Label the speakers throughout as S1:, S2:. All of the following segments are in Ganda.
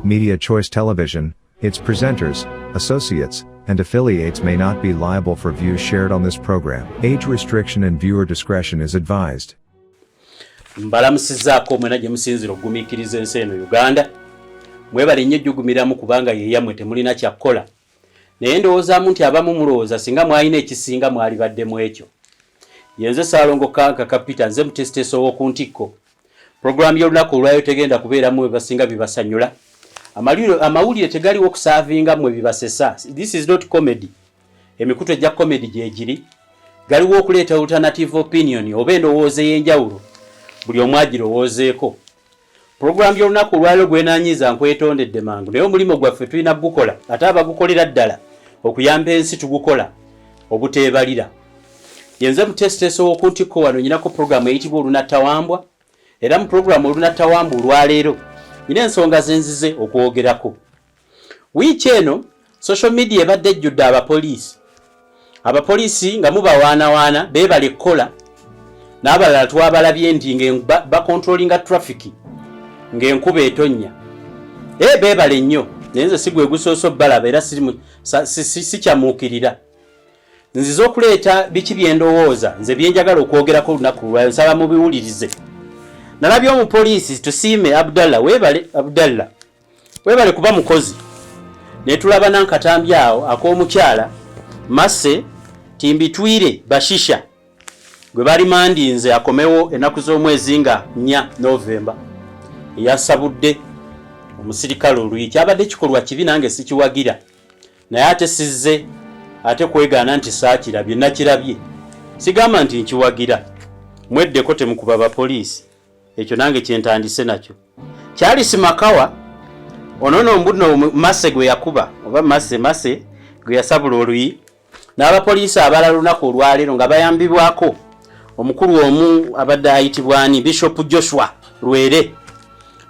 S1: Media Choice Television, its presenters, associates, and affiliates may not be liable for views shared on this program. Age restriction and viewer discretion is advised.
S2: Mbalamusizaako mwena gye musinzira okugumiikiriza ensi eno Uganda. Mwebale nnyo ejjugumiramu kubanga ye yammwe temulina kyakkola. Naye ndowoozaamu nti abamu mulowooza singa mwalina ekisinga mwalibadde mu ekyo. Yenze Ssaalongo Kanka Kapita nze mutesiteeso w'oku Ntikko. Program y'olunaku olwayo tegenda kubeeramu basinga bibasanyula. Amawulire tegaliwo okusaavinga mmwe bibasesa. This is not comedy. Emikutu egya comedy gye giri. Galiwo okuleeta alternative opinion oba endowooza ey'enjawulo. Buli omu agirowoozeeko. Program y'olunaku olwayo gwenaanyiza nkwetondedde mangu. Naye omulimu gwaffe tulina gukola ate abagukolera ddala okuyamba ensi tugukola obuteebalira. Yenze mutesiteeso w'oku Ntikko wano nyinako program eyitibwa Olunattawambwa. Era mu program Olunattawambwa olwaleero nina ensonga zenzize okwogerako. Wiiki eno social media ebadde ejjudde abapoliisi. Abapoliisi nga mubawaanawaana beebale ekkola n'abalala twabalabye nti bakontrolinga traffic ng'enkuba etonnya. Beebale nnyo naye nze si gwe gusooso balaba era sikyamuukirira. Nzize okuleeta biki byendowooza nze byenjagala okwogerako olunaku lwayo nsaba mubiwulirize. Nalabye omupoliisi tusiime Abdalla weebale kuba mukozi. Ne tulaba n'ankatambi awo ak'omukyala Masse Timbitwire Bashisha gwe bali mandinze akomewo ennaku z'omwezi nga 4 Novemba. Yasabudde omusirikale olwiki abadde kikolwa kibi nange sikiwagira. Naye ate sizze ate kwegaana nti saakirabye nakirabye. Sigamba nti nkiwagira. Mweddeko temukuba abapoliisi. Ekyo nange kyentandise nakyo. Kyali simakawa onono mbuno Masse gwe yakuba oba Masse gwe yasabula oluyi n'abapoliisi abalala lunaku olwaleero nga bayambibwako omukulu omu abadde ayitibwa ani Bishop Joshua Lwere.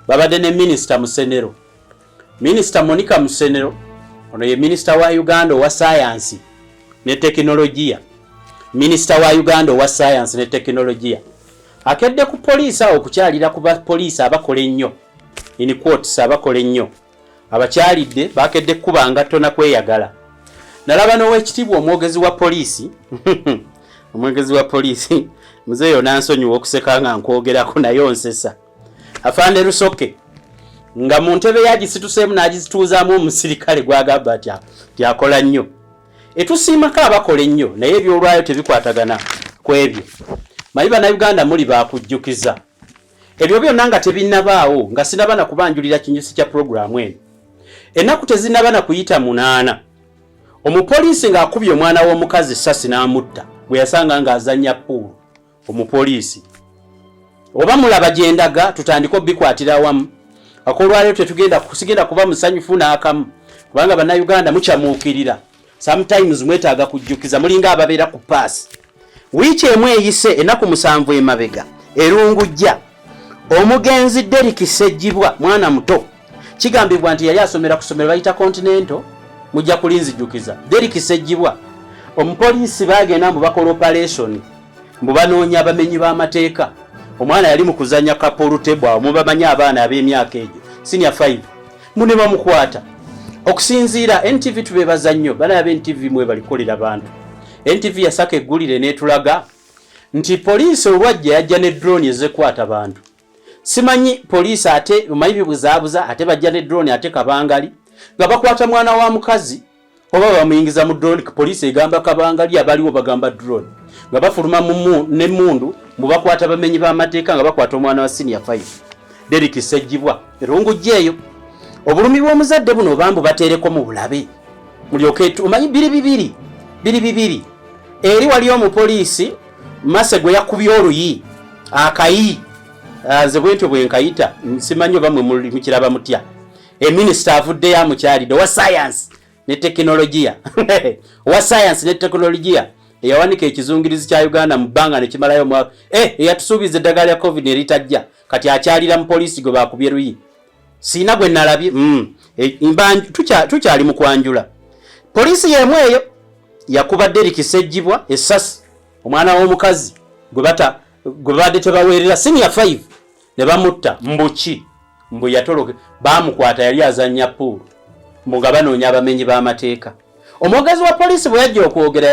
S2: Babadde ne Minister Musenero. Minister Monica Musenero ono ye Minister wa Uganda wa Science ne Technology. Minister wa Uganda wa Science ne Technology. Akedde ku poliisi awo okukyalira ku bapoliisi abakola ennyo. In quotes abakola ennyo. Abakyalidde bakedde kuba nga tona kweyagala. Nalaba n'owekitibwa omwogezi wa poliisi. Omwogezi wa poliisi muzeeyo nansonyiwa okuseka nga nkwogerako naye onsesa. Afande Lusoke nga mu ntebe yagisituseemu n'agizituuzaamu omusirikale gwagamba nti akola nnyo. Etusiimako abakola ennyo naye ebyolwayo tebikwatagana ku ebyo. Manyi bannayuganda muli bakujjukiza. Ebyo byonna nga tebinnabaawo nga sinaba na kubanjulira kinyusi kya programu eno. Ennaku tezinnaba na kuyita 8. Omupoliisi ng'akubye omwana w'omukazi essasi n'amutta bwe yasanga ng'azannya puulu. Omupoliisi oba mulaba gyendaga tutandika obikwatira wamu. Akolwaleero sigenda kuba musanyufu n'akamu kubanga bannayuganda mukyamuukirira. Sometimes mwetaaga kujjukiza mulinga ababeera ku paasi. Wiiki emu eyise ennaku 7 emabega erungujja omugenzi Derek Ssejjibwa mwana muto kigambibwa nti yali asomera ku ssomero bayita Continental mujja kulinzijukiza. Derek Ssejjibwa omupoliisi bagenda mu bakola operation mbu banoonya abamenyi b'amateeka. Omwana yali mu kuzannya kapolutebwa mubamanyi abaana ab'emyaka egyo senior 5 mune bamukwata. Okusinziira NTV tubebaza nnyo bana ba NTV mwe balikolera bantu. NTV yasaka eggulire n'etulaga nti poliisi olwajja yajja ne drone ezekwata bantu. Simanyi poliisi ate omanyi bibuzaabuza ate bajja ne drone ate kabangali nga bakwata mwana wa mukazi oba bamuyingiza mu drone. Poliisi egamba kabangali abaliwo bagamba drone nga bafuluma ne mundu mu bakwata bamenyi b'amateeka nga bakwata omwana wa senior 5 Derek Ssejjibwa erungujjeeyo. Obulumi bw'omuzadde buno bambu bateereko mu bulabe mulyoke omanyi biri eri wali omupoliisi Masse gwe yakubye oluyi akayi nze bwentyo bwe nkayita simanyi oba mwe mukiraba mutya. Minister avuddeyo amukyalidde wa science ne technology wa science ne technology eyawanika ekizungirizi kya Uganda mu bbanga ne kimalayo mwaka eyatusuubiza eddagala lya COVID eritajja kati akyalira mu poliisi gwe bakubye luyi. Sina gwe nalabye tukyali mu kwanjula. Poliisi yemu eyo yakuba Derek Ssejjibwa essasi omwana w'omukazi gwe badde tebaweerera senior 5 ne bamutta mbuki mbu yatoloke bamukwata yali azannya pool mbu nga banoonya abamenyi b'amateeka. Omwogezi wa poliisi bwe yajja okwogera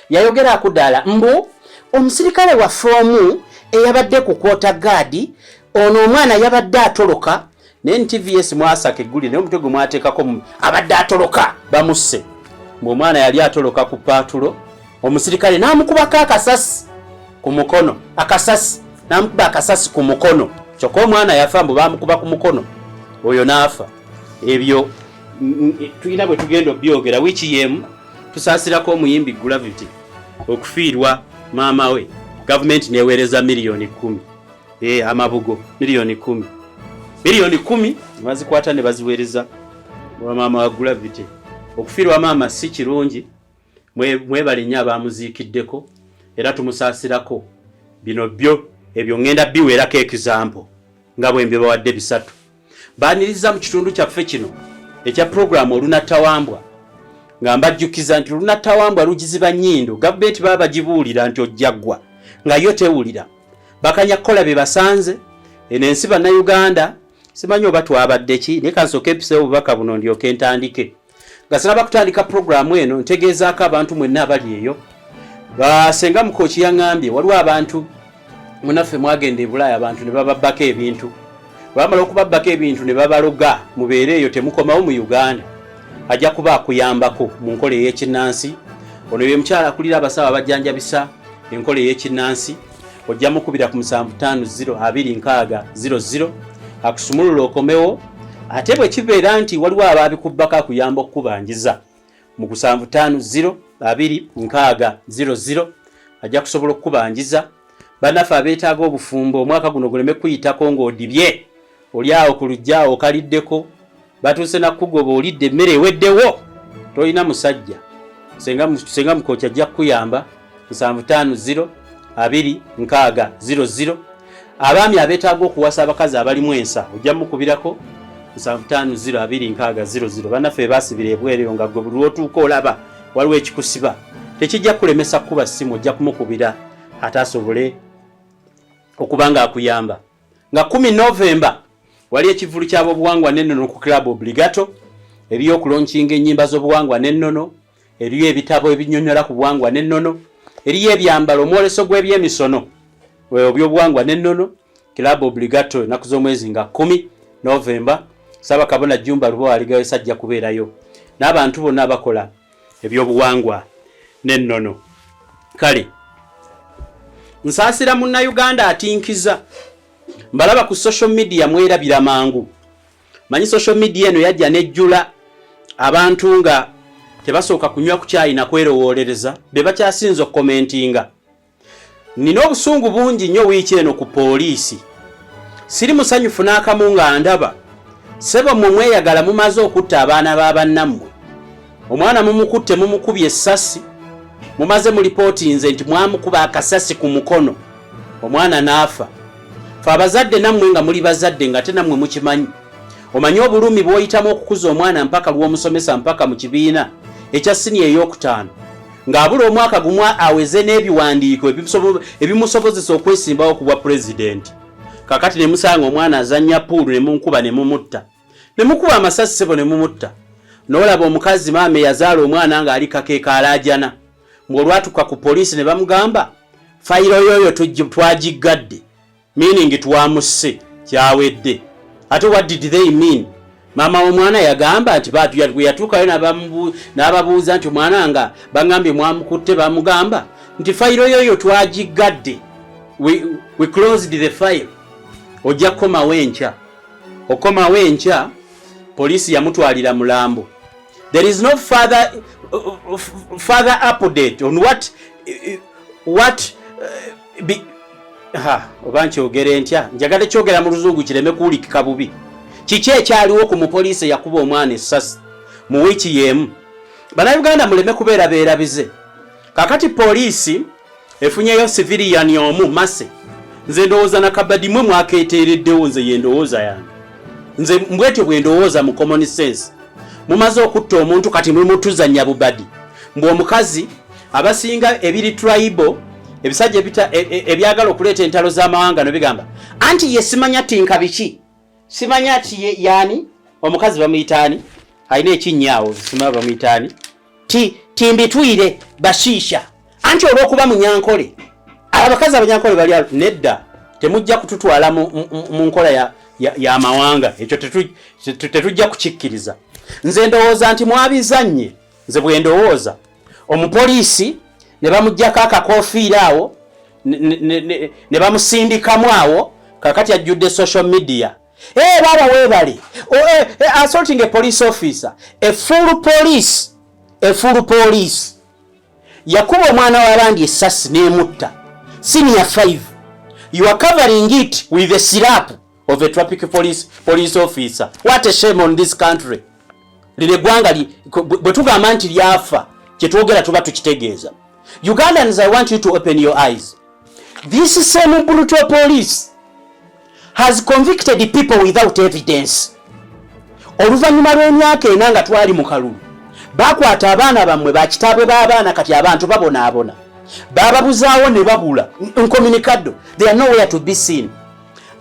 S2: yayogera ku Ddala mbu omusirikale waffe omu eyabadde ku kwota gaadi ono omwana yabadde atoloka ne NTVS mwasaka egguli naye omutego mwateekako abadde atoloka bamusse mbu omwana yali atoloka ku paatulo omusirikale n'amukubako akasasi ku mukono n'amukuba akasasi ku mukono kyokka omwana yafa mbu bamukuba ku mukono oyo n'afa. Ebyo tulina bwe tugenda obyogera wiiki yemu tusaasirako omuyimbi Gravity okufiirwa maama we gavumenti neweereza miliyoni 10 amabugo miliyoni 10 bazikwata ne baziweereza maama wa Gravity. Okufiirwa maama si kirungi mwebale nnyo abamuziikiddeko era tumusaasirako bino ebyo ngenda biweerako ekizampo nga bwe mbibawadde bisatu. Baaniriza mu kitundu kyaffe kino ekya programu Olunattawambwa nga mbajjukiza nti Olunattawambwa lugiziba nnyindo gavumenti baba bagibuulira nti ojjaggwa nga yo tewulira bakanya kukola bye basanze eno ensi bannayuganda simanyi oba twabadde ki naye kansooka empiseewo obubaka buno ndyoke ntandike nga sinaba kutandika programu eno ntegeezaako abantu mwenna abali eyo basenga mukooki yaŋŋambye waliwo abantu munaffe mwagenda e Bulaaya abantu ne bababbako ebintu bamala okubabbako ebintu ne babaloga mubeere eyo temukomawo mu Uganda ajja kuba akuyambako mu nkola ey'ekinnansi ono ye mukyala akulira abasawo abajjanjabisa enkola ey'ekinnansi ojja mukubira ku 75202600 akusumulula okomewo ate bwe kibeera nti waliwo abaabikubbako akuyamba okukubanjiza mu 75202600 ajja kusobola okukubanjiza. Bannaffe abeetaaga obufumbo omwaka guno guleme kuyitako ng'odibye oli awo ku lujjaawo okaliddeko batuuse nakugoba olidde emmere eweddewo tolina musajja senga mukooki ajja kukuyamba 75202600. Abaami abeetaaga okuwasa abakazi abalimu ensa ojja mukubirako 75202600. Bannaffe baasibira ebwereyo nga gwe buli lw'otuuka olaba waliwo ekikusiba tekijja kulemesa kuba ssimu ojja kumukubira ate asobole okuba nga akuyamba. Nga 10 Novemba wali ekivulu ky'abobuwangwa n'ennono ku Club Obligato eriyo okulonkinga ennyimba z'obuwangwa n'ennono eriyo ebitabo ebinnyonnyola ku buwangwa n'ennono eriyo ebyambalo omwoleso gw'ebyemisono by'obuwangwa n'ennono Club Obligato ennaku z'omwezi nga 10 Novemba Ssaabakabona Jjumba Lubowa aligayo sajja kubeerayo n'abantu bonna bakola ebyobuwangwa n'ennono. Kale nsaasira Munnayuganda atinkiza mbalaba ku social media mwerabira mangu. Manyi social media eno yajja nejjula abantu nga tebasooka kunywa ku kyayi na kwerowolereza be bakyasinza okukomentinga. Nina obusungu bungi nnyo wiiki eno ku poliisi. Siri musanyufu n'akamu nga ndaba sebo mmwe mweyagala mumaze okutta abaana b'abannammwe. Omwana mumukutte mumukubye essasi mumaze mu lipooti nze nti mwamukuba akasasi ku mukono omwana n'afa. Fe abazadde nammwe nga muli bazadde nga ate nammwe mukimanyi. Omanyi obulumi bw'oyitamu okukuza omwana mpaka lw'omusomesa mpaka mu kibiina ekya siniya ey'okutaano ng'abula omwaka gumu aweze n'ebiwandiiko ebimusobozesa okwesimbawo ku bwa pulezidenti. Kakati ne musanga omwana azannya puulu ne munkuba ne mumutta. Ne mukuba amasasi sebo ne mumutta. N'olaba omukazi maama eyazaala omwana ng'ali kakeeka alaajana. Olwatuka ku poliisi ne bamugamba fayiro yoyo twagiggadde meaning twamusse kyawedde. Ate what did they mean? Mama omwana yagamba nti yatuukayo n'ababuuza nti omwana nga bangambye mwamukutte bamugamba nti fayiro yoyo twagiggadde we closed the file. Ojja kukomawo enkya okomawo enkya poliisi yamutwalira mulambo. There is no further update on oba nkyogere ntya njagala kyogera mu luzungu kireme kuwulikika bubi. Kiki ekyaliwo ku mupoliisi yakuba omwana essasi mu wiiki y'emu? Bannayuganda muleme kubeera beerabize. Kakati poliisi efunyeyo civilian omu Mase. Nze ndowooza na kabadi mwe mwakeeteereddewo nze ye ndowooza yange. Nze mbwetyo bwe ndowooza mu common sense. Mumaze okutta omuntu kati mumutuzanya bubadi. Mbwe omukazi abasinga ebiri tribal ebisajja ebyagala okuleeta entalo z'amawanga no bigamba anti yesimanya tinka biki simanya ati yani omukazi bamuyitani ayina ekinyaawo sima bamuyitani timbitwire bashisha anti olwokuba munyankole abakazi abanyankole bali nedda temujja kututwala mu nkola ya amawanga ekyo tetujja kukikkiriza nze ndowooza nti mwabizanye nze bwe ndowooza omupoliisi ne bamuggyako akakofiira awo ne bamusindikamu awo kakati ajjudde social media baba webale assaulting a police officer a full police yakuba omwana w'abandi essasi n'emutta senior 5 you are covering it with a slap of a traffic police officer. What a shame on this country. Lile gwanga bwe tugamba nti lyafa kye twogera tuba tukitegeeza. Ugandans, I want you to open your eyes. This same brutal police has convicted people without evidence. Oluvannyuma lw'emyaka ena nga twali mu kalulu bakwata abaana bammwe bakitaabwe b'abaana kati abantu babonaabona bababuzaawo ne babula incommunicado. They are nowhere to be seen.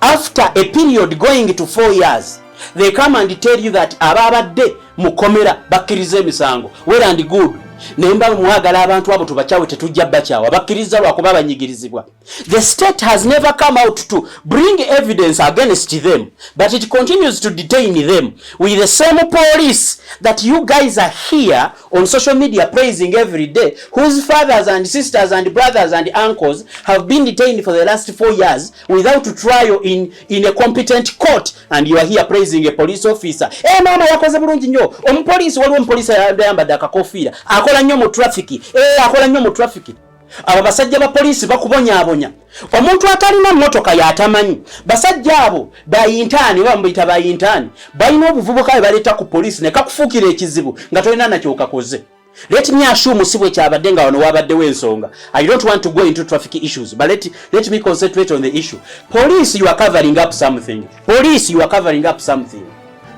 S2: After a period going to 4 years, they come and tell you that ababadde mukomera bakkiriza emisango well and good. Nemba mwagala abantu abo tubachawe tetujja bachawa bakkiriza lwakuba banyigirizibwa. The state has never come out to bring evidence against them, but it continues to detain them with the same police that you guys are here on social media praising every day, whose fathers and sisters and brothers and uncles have been detained for the last 4 years without trial in a competent court, and you are here praising a police officer. Mama yakoze bulungi nnyo omupoliisi waliwo omupoliisi ayambadde akakofiira akola nnyo mu traffic. Aba basajja ba poliisi bakubonyaabonya omuntu atalina mmotoka yatamanyi basajja abo bayintaani bamuyita bayintaani balina obuvubuka baleeta ku poliisi ne kakufuukira ekizibu nga tolina nakyo okakoze. Let me assume sibwe kyabadde nga wano wabaddewo ensonga. I don't want to go into traffic issues, but let me concentrate on the issue. Police, you are covering up something.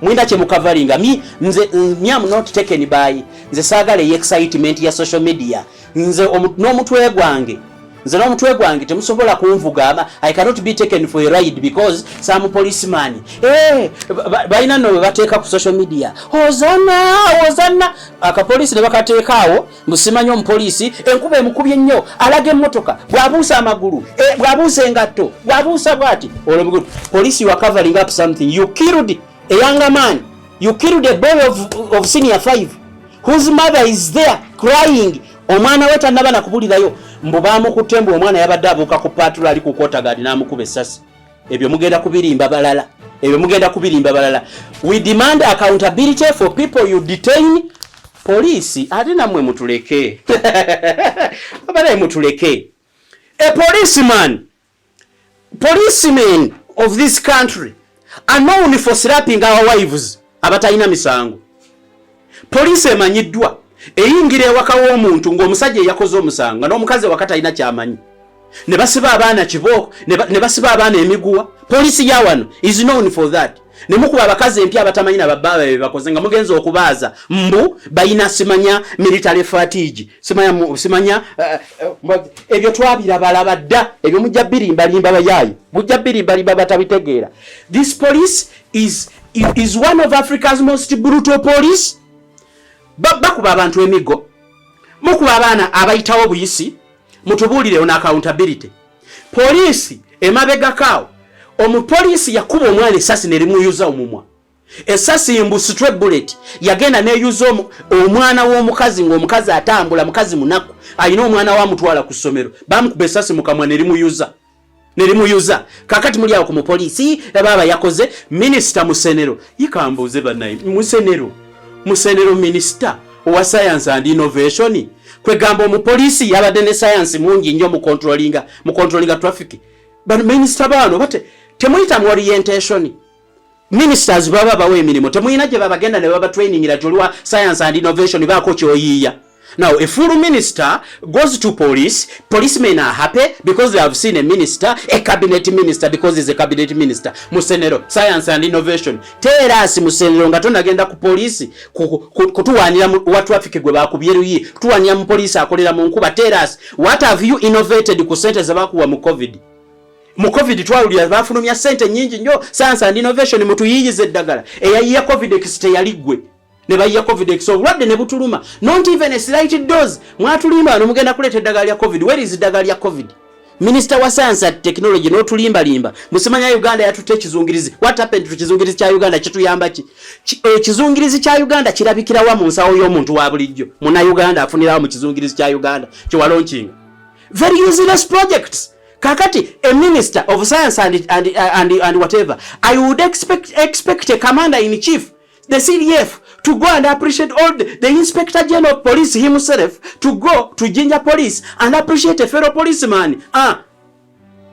S2: Mwinda kye mukavaringa nze am not taken by nze saagala excitement ya social media nze n'omutwe gwange temusobola kunvuga. I cannot be taken for a ride because some policeman balina no bateeka ku social media hozana akapolisi ne bakateekaawo musimanya omupoliisi enkuba emukubye nnyo alaga emmotoka bwabuusa amagulu bwabuusa engatto bwabuusa bwati olwo police you are covering up something. You killed a younger man. You killed a boy of senior 5 whose mother is there crying. Omwana we tannaba nakubulirayo mbu baamukutte mbu omwana yabadde abuuka ku patula ali ku kotagadi n'amukuba essasi. Ebyo mugenda kubirimba balala. We demand accountability for people you detain. Police ate namwe mutuleke. Abale mutuleke. A policeman of this country are known for slapping our wives abatalina misango. Police emanyiddwa eyingira ewaka w'omuntu ng'omusajja yakoze omusanga n'omukazi wakati alina kyamanyi ne basiba abaana kibooko ne basiba abaana emiguwa. Police ya wano is known for that. Ne mukuba abakazi empya abatamanyi na babba be bakoze nga mugenza okubaaza mbu bayina simanya military fatigue simanya ebyo twabiraba dda ebyo mujja birimba bayayi mujja birimba batabitegeera. This police is one of Africa's most brutal police. Bakuba abantu emigo mukuba abaana abayitawo buyisi mutubuulire on accountability. Police emabegakaawo omupoliisi yakuba omwana essasi ne limuyuza omumwa. Essasi mbu straight bullet yagenda neyuza omwana w'omukazi ng'omukazi atambula mukazi munaku alina omwana wamutwala ku ssomero bamukuba essasi mukamwa ne limuyuza. Kakati muli awo ku mupoliisi baba yakoze minisita Musenero yikambuuze bannaye Musenero minisita owa science and innovation kwegamba omupoliisi yabadde ne science mungi nnyo mu controllinga traffic. But minister bano bate temuyita mu orientation. Ministers baba bawe emirimu temuyina gye babagenda ne baba training la tulwa science and innovation bako kyoyiya. Now a full minister goes to police. Policemen are happy because they have seen a minister, a cabinet minister because he's a cabinet minister. Musenero science and innovation. Tell us Musenero nga tonagenda ku police kutuwanira wa traffic gwe bakubyeruyi kutuwanira mu police akolera mu nkuba. Tell us what have you innovated ku sente zabakuwa mu COVID. mu covid twawulira bafulumya sente nyingi nnyo science and innovation mutuyiyize eddagala eyayiya covid ekisite yaligwe ne bayiya covid ekisite obulwadde ne butuluma not even a slight dose mwatulimba wano mugenda kuleeta eddagala lya covid where is eddagala lya covid Minister wa Science and Technology no tulimba musimanya Uganda yatutte kizungirizi what happened to kizungirizi kya Uganda kituyamba ki kizungirizi kya Uganda kirabikira wa mu nsawo y'omuntu wa bulijjo muna Uganda afunira mu kizungirizi kya Uganda kyo launching very useless projects kakati a minister of science and whatever I would expect a commander in chief the CDF to go and appreciate all the Inspector General of Police himself to go to Jinja Police and appreciate a fellow policeman.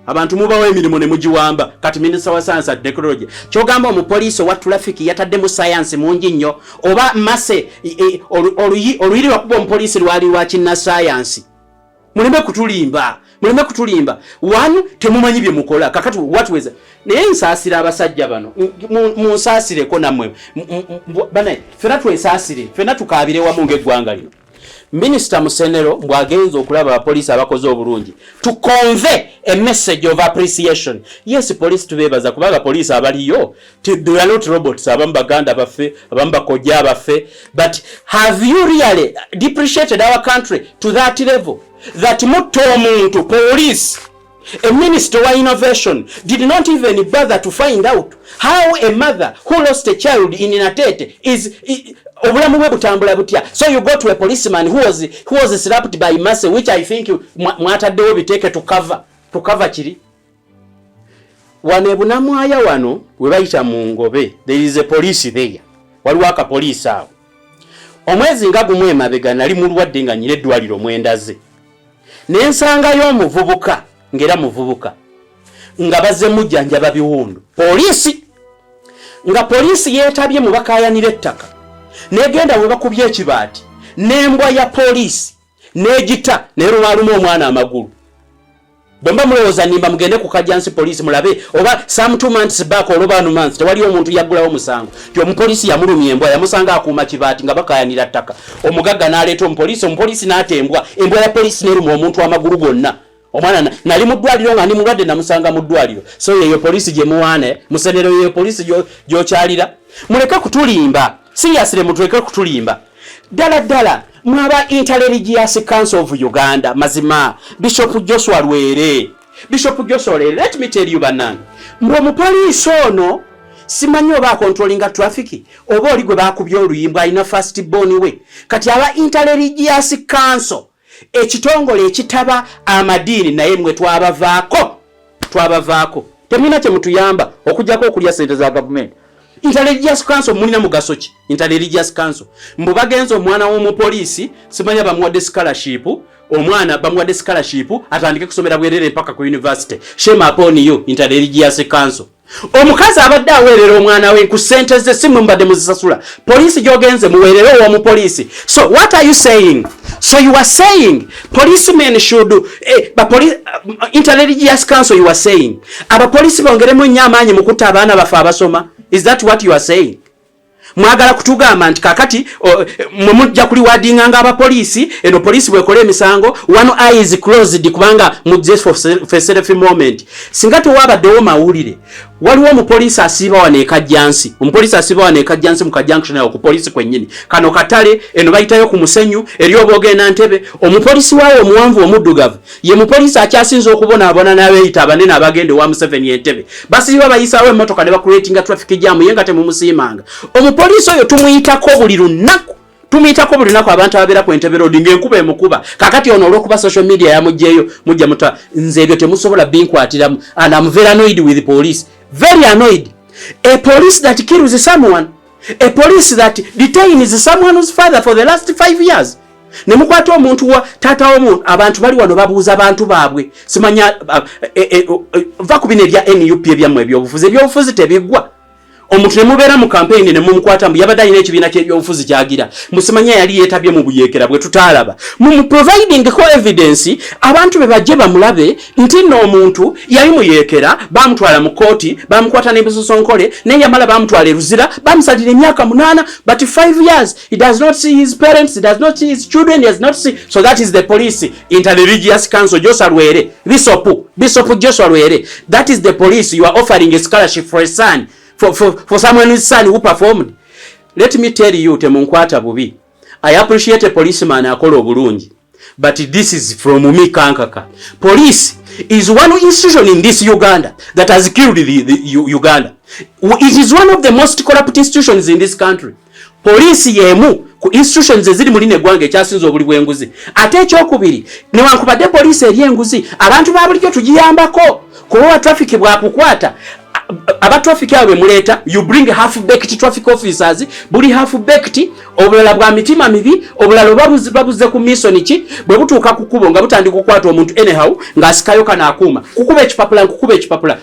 S2: Abantu mubawo emirimu ne mugiwamba kati Minister wa Science and Technology kyogamba omupoliisi owa traffic yatadde mu science mungi nnyo oba mase oluyiri lwakuba omupoliisi lwali lwa kinna science muleme kutulimba wanu temumanyi bye mukola kakati watweza naye nsaasira abasajja bano munsaasireko nammwe bana fena twesaasire fena tukaabire wamu ng'eggwanga lino Minister Musenero mbwagenza okulaba abapoliisi abakoze obulungi to convey a message of appreciation. Yes, police tubebaza kubanga police abaliyo they are not robots abamu baganda baffe abamu bakojja baffe but have you really depreciated our country to that level that mutto omuntu police a minister of innovation did not even bother to find out how a mother who lost a child in Natete is obulamu bwe butambula butya. So you go to a policeman who was slapped by M.i.S.O, which I think mwataddewo biteeke to cover kiri wane bunamwaya wano we bayita mu Ngobe there is a police there waliwo akapoliisi awo omwezi nga gumu emabega nali mulwadde nga nyire eddwaliro mwendaze n'ensangayo omuvubuka ngera muvubuka nga bazze mujjanjaba biwundu poliisi yeetabye mu bakayanira ettaka negenda we bakubye ekibaati n'embwa ya poliisi n'egita nerwaluma omwana amagulu bwemba mulowooza nimba mugende ku Kajjansi poliisi mulabe oba some 2 months back oba 1 month tewaliwo omuntu yaggulawo musango ti omupoliisi yamulumya embwa yamusanga akuuma kibaati nga bakayanira ttaka omugagga n'aleeta omupoliisi n'atembwa embwa ya poliisi n'eruma omuntu amagulu gonna omwana nali mu ddwaliro nga ndi mulwadde namusanga mu ddwaliro so yeyo poliisi gye muwaane Musenero yeyo poliisi gy'okyalira muleke kutulimba seriously mutuleke kutulimba ddala mwaba Interreligious Council of Uganda mazima Bishop Joshua Lwere let me tell you banana mbo omupoliisi ono simanyi oba controlling traffic oba oli gwe bakubye oluyimba alina first born we kati aba Interreligious Council ekitongole ekitaba amadiini naye mwe twabavaako temulina kye mutuyamba okujjako okulya sente za gavumenti Interreligious Council mulina mugaso ki Interreligious Council mbu bagenza omwana w'omupoliisi simanya bamuwadde scholarship omwana bamuwadde scholarship atandike kusomera bwerere mpaka ku university shame upon you Interreligious Council omukazi abadde aweerera omwana we ku sente ze simu mbadde muzisasula poliisi gyogenze muweerere w'omupoliisi so what are you saying so you are saying policemen should Interreligious Council you are saying abapoliisi bongeremu nnyo amaanyi mu kutta abaana bafe abasoma is that what you are saying mwagala kutugamba nti kakati mujja kuli wadinga nga abapoliisi eno poliisi bwekola emisango one eye is closed kubanga mujje for self moment singa tewabaddewo mawulire waliwo omupoliisi asiiba wano ekajjansi mu kajunction awo ku poliisi kwennyini kano katale eno bayitayo ku musenyu eri obwogenda ntebe omupoliisi waawo omuwanvu omuddugavu ye mupoliisi akyasinza okubonaabona n'abeeyita abanene abagende wa Museveni entebe basiiba bayisaawo emmotoka ne bakuleetinga traffic jam ye nga temumusiimanga omupoliisi oyo tumuyitako buli lunaku abantu ababeera ku Entebbe Road ng'enkuba emukuba kakati ono olw'okuba social media yamugjeeyo mujja muta nze ebyo temusobola binkwatiramu and I'm very annoyed with the police very annoyed a police that kills someone a police that detains someone's father for the last 5 years nemukwata omuntu wa taata w'omuntu abantu bali wano babuuza abantu baabwe simanya va ku bino ebya NUP ebyammwe ebyobufuzi tebigwa omuntu ne mubeera mu campaign ne mumukwata mbu yabadde alina ekibiina ky'ebyobufuzi kyagira musimanya yali yeetabye mu buyeekera bwe tutaalaba mu providing ko evidence abantu be bajje bamulabe nti nno omuntu yali muyeekera bamutwala mu kooti bamukwata n'ebisosonkole naye yamala bamutwala eruzira bamusalira emyaka 8 but 5 years he does not see his parents, he does not see his children, he does not see. So that is the police interreligious council Joshua Lwere Bishop Joshua Lwere. That is the police. You are offering a scholarship for a son, for someone whose son who performed. Let me tell you, temunkwata bubi. I appreciate a policeman akola obulungi, but this is from me kankaka. Police is one institution in this Uganda that has killed the Uganda. It is one of the most corrupt institutions in this country. Police yemu ku institutions eziri muline gwange kyasinzo obuli bwenguzi. Ate ekyokubiri ne wankubadde police eri enguzi abantu babulijjo tugiyambako kuba traffic bwakukwata aba traffic yawe muleta you bring half baked traffic officers buli half baked obulala bwa mitima mibi obulala babuze ku mission ki bwe butuuka ku Kkubo nga butandika okukwata omuntu anyhow ng'asikayo kana akuuma kukuba ekipapula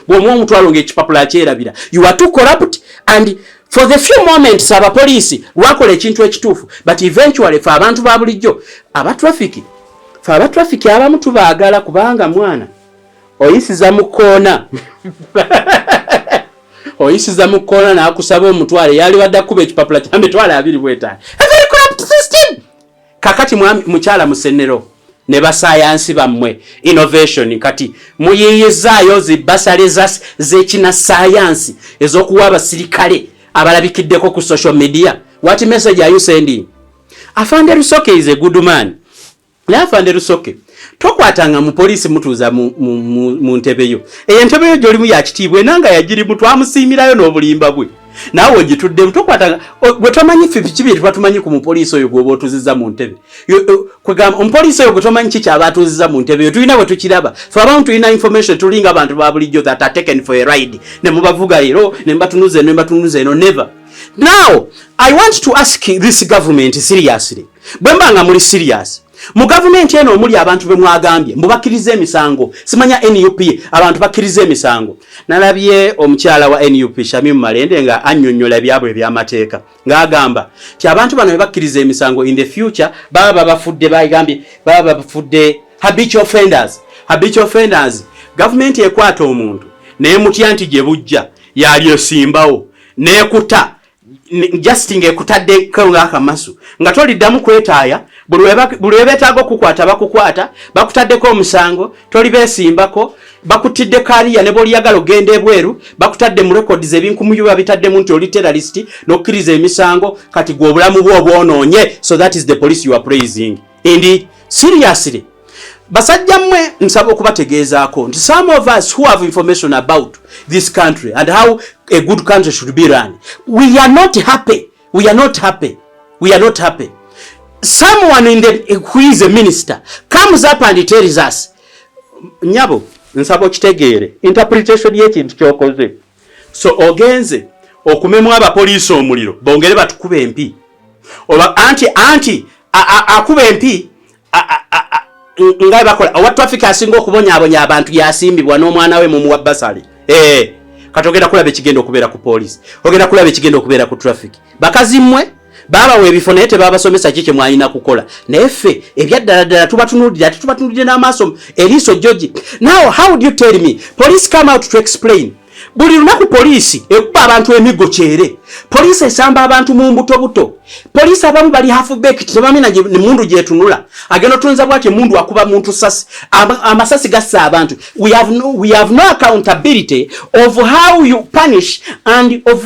S2: bw'omuwa omutwalo ng'ekipapula akyerabira. You are too corrupt and for the few moments aba police lwakola ekintu ekituufu but eventually fa abantu ba bulijjo aba traffic abamu tubaagala kubanga mwana oyisiza mu koona n'akusaba omutwale yali wadde kuba ekipapula kya mitwalo 2 bwetaano. A very corrupt system. Kakati mukyala musennero ne basayansi bammwe innovation kati muyiyizaayo zibasale z'ekina science ez'okuwa abasirikale abalabikiddeko ku social media. What message are you sending? Afande Lusoke is a good man. Na Afande Lusoke tokwatanga mu police mutuuza mu ntebeyo. Entebeyo gyolimu ya kitiibwe nanga yagiri mutw amusiimirayo n'obulimba bwe. Naawe ogitudde tokwatanga gwe tomanyi ffe kibi twatumanyi ku mupoliisi oyo gwoba otuziza mu ntebe. Kwegamba omupoliisi oyo gwe tomanyi kiki aba atuziza mu ntebe. Tulina bwe tukiraba. Ffe abamu tulina information tulinga abantu ba bulijjo that are taken for a ride. Ne mubavuga ero ne mbatunuza eno never. Now, I want to ask this government seriously. Bwembanga muli serious. Mu government eno omuli abantu be mwagambye mubakirize emisango simanya NUP abantu bakirize emisango. Nalabye omukyala wa NUP Shamimu Malende nga annyonnyola byabwe by'amateeka ng'agamba ti abantu bano be bakirize emisango in the future baba bafudde habitual offenders. Government ekwata omuntu n'emutya nti gye bujja yali osimbawo n'ekuta just ngekutadde nga akamasu nga toliddamu kwetaaya buli webetaaga okukwata bakukwata bakutaddeko omusango toli beesimbako bakutidde kaliya ne boliyagala ogenda ebweru bakutadde mu records ebinkumuyuba bitaddemu nti oli terrorist n'okkiriza emisango kati gwe obulamu bwo obwonoonye. So that is the police you are praising. Indeed, seriously. Basajja mmwe nsaba okubategeezaako nti some of us who have information about this country and how a good country should be run, we are not happy. Someone who is a minister comes up and tells us, nyabo nsaba okitegeere interpretation y'ekintu kyokoze. So ogenze okumemu abapoliisi omuliro bongere batukuba empi oba anti akuba empi nga bakola owa traffic asinga okubonyaabonya abantu yasimbibwa n'omwana we mu basali. Katogenda kulaba ekigenda okubeera ku police, ogenda kulaba ekigenda okubeera ku traffic. Bakazi mmwe baba webifo naye tebabasomesa kiki mwalina kukola naye ffe ebyaddala tubatunulidde n'amaaso eriiso jjoji. Now how do you tell me police come out to explain? Buli lunaku poliisi ekuba abantu emigo kyere, poliisi esamba abantu mu mbuto. Poliisi abamu bali half baked tebamina ne mundu gyetunula agenda otunza bwati mundu akuba muntu sasi amasasi gassa abantu. We have no accountability of how you punish and of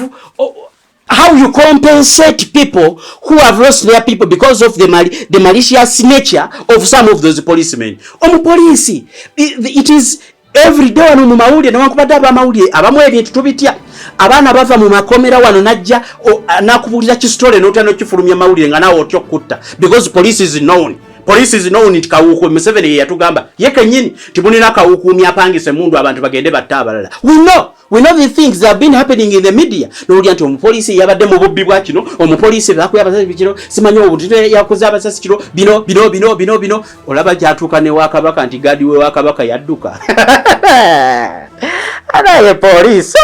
S2: how you compensate people who have lost their people because of the malicious nature of some of those policemen. Omupoliisi it is every day wano mu mawulire newankubadde abamawulire abamu ebintu tubitya abaana bava mu makomera wano najja nakubulira kisitole n'otano kifulumya mawulire nga nawe otyo kutta because police is known nti kawuku Museveni yatugamba yekenyini tibunina kawukuumya apangise mundu abantu bagende batta abalala. We know the things that have been happening in the media. N'olya nti omupoliisi yabadde mu bubbi bwa kino, omupoliisi bakuya abasasi kino, simanyi obutite yakoze abasasi kino, bino. Olaba gyatuuka ne Wakabaka nti gadi we Wakabaka yadduka. Anaye poliisi.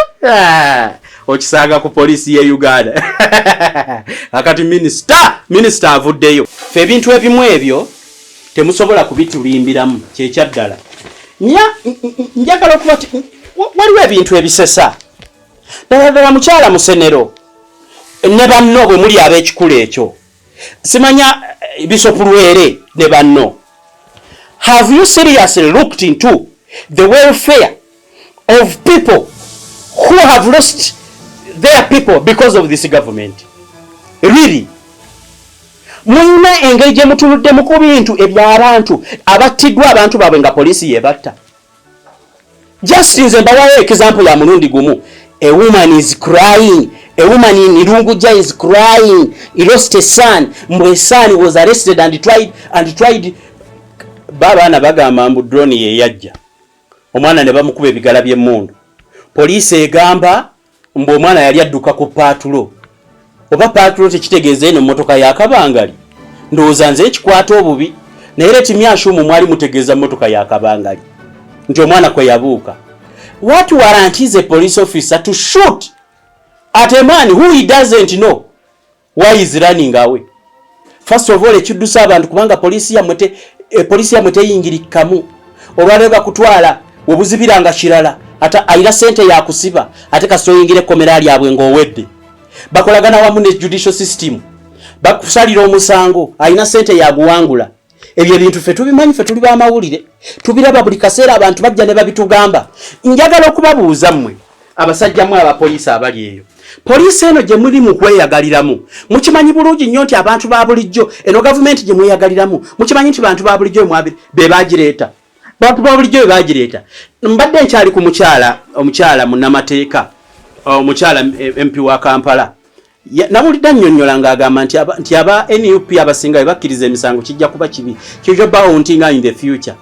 S2: okisanga ku poliisi ye Uganda. Akati minister avuddeyo. Fe ebintu ebimu ebyo temusobola kubitulimbiramu kyekya ddala. Njagala okuba waliwo ebintu ebisesa. Ddala mukyala musenero ne banno bwe muli ab'ekikulu ekyo. Simanya bisopulwere ne banno. Have you seriously looked into the welfare of people who have lost their people because of this government? Really? Muna engeri gye mutuluddemu ku bintu eby'abantu abattiddwa abantu baabwe nga poliisi yebatta. Just nze mbawayo example ya mulundi gumu. A woman is crying. A woman in Irunguja is crying. He lost a son. My son was arrested and tried. Baba na bagamba mbu drone ye yajja. Omwana ne bamukuba ebigala by'emmundu. Poliisi egamba mbu omwana yali adduka ku paatulo. Oba paatulo tekitegeeza eno mmotoka ya Kabangali. Ndowooza nze ekikwata obubi. Naye era timyashumu mwali mutegeeza mmotoka ya Kabangali. Nti omwana kwe yabuuka. What warranties a police officer to shoot at a man who he doesn't know why he's running away? First of all, ekiddusa abantu kubanga poliisi yamwe teyingirikamu. Olwaleero bakutwala webuzibiranga kirala ate ayina sente yakusiba ate kasoyingire komera lyabwe ng'owedde. Bakolagana wamu ne judicial system. Bakusalira omusango ayina sente yaguwangula. Ebyo ebintu ffe tubimanyi, ffe tuli b'amawulire. Tubiraba buli kaseera abantu bajja ne babitugamba. Njagala okubabuuza mmwe abasajja mmwe abapoliisi abali eyo. Poliisi eno gye muli mu kweyagaliramu. Mukimanyi bulungi nnyo nti abantu ba bulijjo eno gavumenti gye mweyagaliramu. Mukimanyi nti bantu ba bulijjo be bagireeta. Bantu ba bulijjo be bagireeta. Mbadde nkyali ku omukyala munnamateeka. Omukyala MP wa Kampala. Nawulidde annyonnyola ng'agamba nti aba NUP abasinga bakkiriza emisango kijja kuba kibi. Kijja bawuntinga in the future.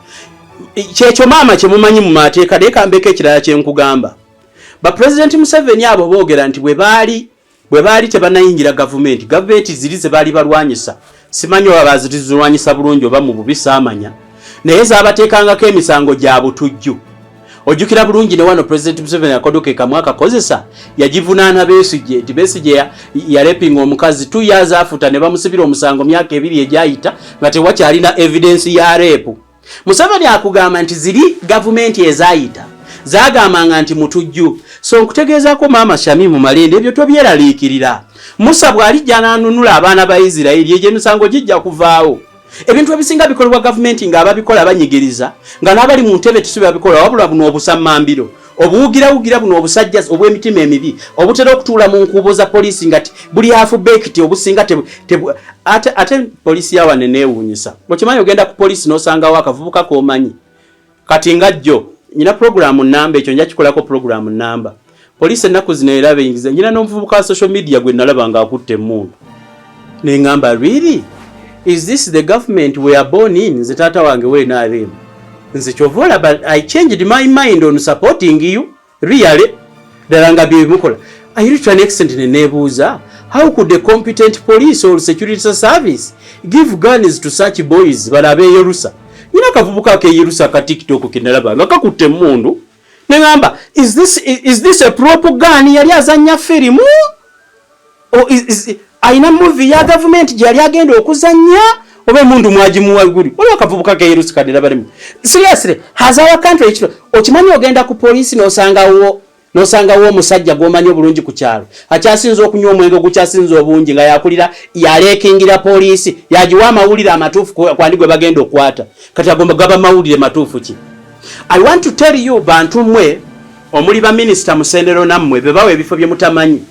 S2: Kyekyo maama kye mumanyi mu mateeka naye kambeko ekirala kye nkugamba. Ba President Museveni abo boogera nti bwe baali tebannayingira gavumenti ziri ze baali balwanyisa. Simanyi oba bazirwanyisa bulungi oba mu bubi saamanya. Naye zaabateekangako emisango gya butujju. Ojjukira bulungi ne wano President Museveni akodoke kamwaka kozesa yagivunaana Besigye nti Besigye yalepinga omukazi 2 years afuta ne bamusibira omusango myaka 2 egyayita nga tewakyalina evidence ya rape. Museveni akugamba nti ziri gavumenti ezayita zagambanga nti mutujju. So nkutegeezako maama Shamimu Malende ebyo tobyeraliikirira. Musa bw'alijja n'anunula abaana ba Isirayiri egyo emisango gijja kuvaawo. Ebintu ebisinga bikolebwa gavumenti nga ababikola banyigiriza nga n'abali mu ntebe tisubi babikola wabula buno obusammambiro obuwugira buno obusajja obw'emitima emibi obutera okutuula mu nkuubo za poliisi nga buli hafu baked obusinga ate poliisi yawane neewuunyisa. Okimanyi ogenda ku poliisi n'osangawo akavubuka k'omanyi kati nga jjo nyina programu nnamba ekyo nja kikolako programu nnamba. Poliisi ennaku zino era beyingiza nyina n'omuvubuka wa social media gwe nalaba nga akutte emmundu ne ngamba really? Is this the government we are born in? Nze taata wange we NRM. Nze chovola but I changed my mind on supporting you. Really? Dalanga bimukola. I reached an extent in nebuuza. How could a competent police or security service give guns to such boys balabe yerusa? Nina kavubuka ke yerusa ka TikTok kinalaba nga kakutte mundu. Nengamba is this a propaganda yali azanya firimu? Or is aina movie ya government gyali agenda okuzanya obe mundu mwajimu waguri oli akavubuka ke yerusi kadira balimu. Seriously, has our country ekiro okimanyi ogenda ku police n'osangawo omusajja gwomanyi obulungi ku kyalo akyasinza okunywa omwenge gukyasinza obungi nga yakulira yalekingira poliisi yagiwa amawulire amatuufu kwandi gwe bagenda okwata kati agomba gaba mawulire matuufu ki. I want to tell you bantu mmwe omuli ba minister musendero nammwe bebawe ebifo bye mutamanyi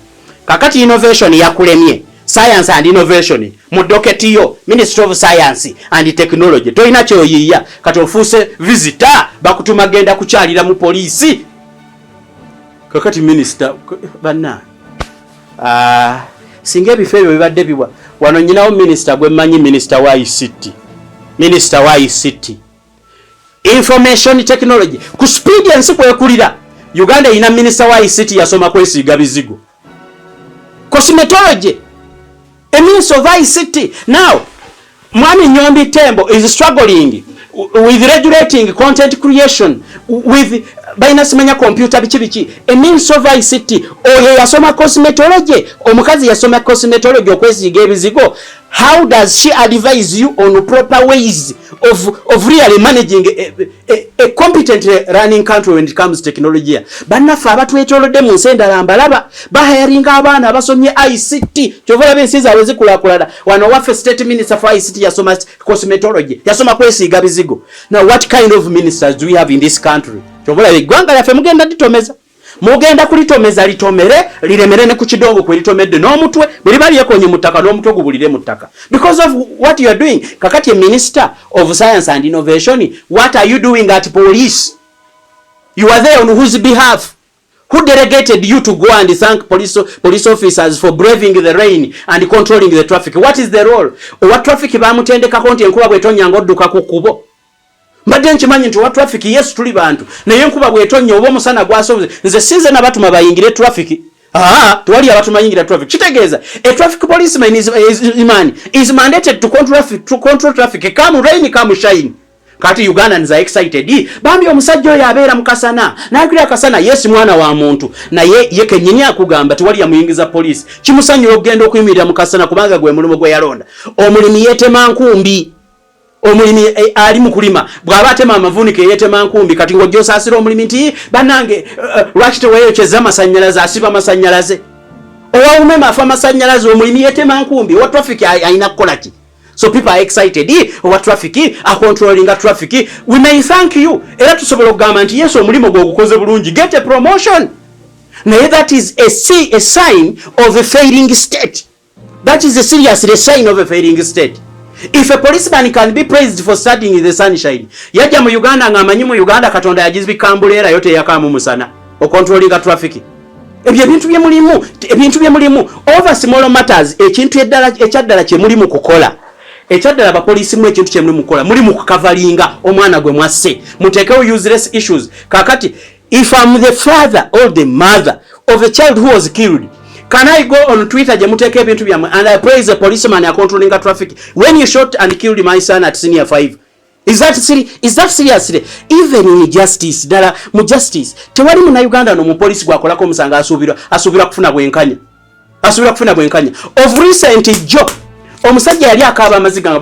S2: kakati innovation yakulemye Science and Innovation mu doketi yo Ministry of Science and Technology toina kyoyiya kati ofuse visitor bakutuma genda kukyalira mu poliisi kakati minister banna singa ebifo ebyo bibadde biwa wano nyinawo minister gwe manyi minister wa ICT Information Technology ku speed yansi kwekulira Uganda ina minister wa ICT yasoma kwesiga bizigo cosmetology a minister of ICT. Now, Mwami Nyombi Tembo is struggling with regulating content creation, with bainasimanya computer bichi a means of ICT, oyo yasoma cosmetology, omukazi yasoma cosmetology okwesiga ebizigo. How does she advise you on proper ways of really managing a competent running country when it comes to technology? Bannafa abatwetolodde mu nsenda lambalaba bahayaringa abaana basomye ICT kyovola bensiza aweze kulakulala wano waffe state minister for ICT yasoma cosmetology yasoma kwesiga bizigo. Now what kind of ministers do we have in this country? Kyovola eggwanga lyaffe mugenda litomeza. Mugenda kulitomeza litomere liremere ne ku kidongo kwe litomedde n'omutwe buli bali yakonye mutaka n'omutwe gubulire mutaka because of what you are doing. Kakati minister of science and innovation, what are you doing at police? You are there on whose behalf? Who delegated you to go and thank police officers for braving the rain and controlling the traffic? What is the role? What traffic bamutendeka konti Enkuba bwetonya ngodduka ku Kkubo? Mbadde nkimanyi nti wa traffic Yesu tuli bantu naye Enkuba bwetonya oba omusana gwasoboze nze sinze nabatuma bayingire traffic. Twali abatuma yingira traffic. Kitegeeza a traffic policeman is mandated to control traffic come rain come shine. Kati Ugandans are excited. Bambi omusajja oyo abeera mukasana n'agula akasana Yesu mwana wa muntu naye ye kennyini akugamba tewali yamuyingiza police kimusanyira okugenda okuyimirira mukasana kubanga gwe mulimo gwe yalonda. Omulimi yeetema nkumbi. Omulimi ali mu kulima bw'aba atema amavunike yeetema nkumbi kati ng'ojja osaasira omulimi nti bannange lwaki teweeyokyeza amasannyalaze asiba amasannyalaze owa umeme afa amasannyalaze omulimi yeetema nkumbi wa traffic ayina kukola ki? So people are excited over traffic, are controlling traffic. We may thank you. Era tusobola okugamba nti Yesu omulimo gwo gukoze bulungi. Get a promotion. Naye that is a sign of a failing state. That is a serious sign of a failing state. If a policeman can be praised for studying in the sunshine, yajja mu Uganda ng'amanyi mu Uganda Katonda yagizibikambulera yote yakamu musana o controlling traffic. Ebintu bye mulimu over small matters ekintu ekyaddala kye mulimu kukola. Echaddala abapolisi mwe ekintu kye mulimu kukola mulimu kukavalinga omwana gwe mwasse mutekewo useless issues. Kakati if I'm the father or the mother of a child who was killed, can I go on Twitter jemuteke ebintu byamwe and I praise the policeman controlling traffic when you shot and killed my son at senior 5? Is that serious? Even in justice, Ddala mu justice tewali mu Uganda no mu police gwakolako omusanga asubira kufuna bwenkanya. Of recent Joe omusajja yali akaaba amaziga nga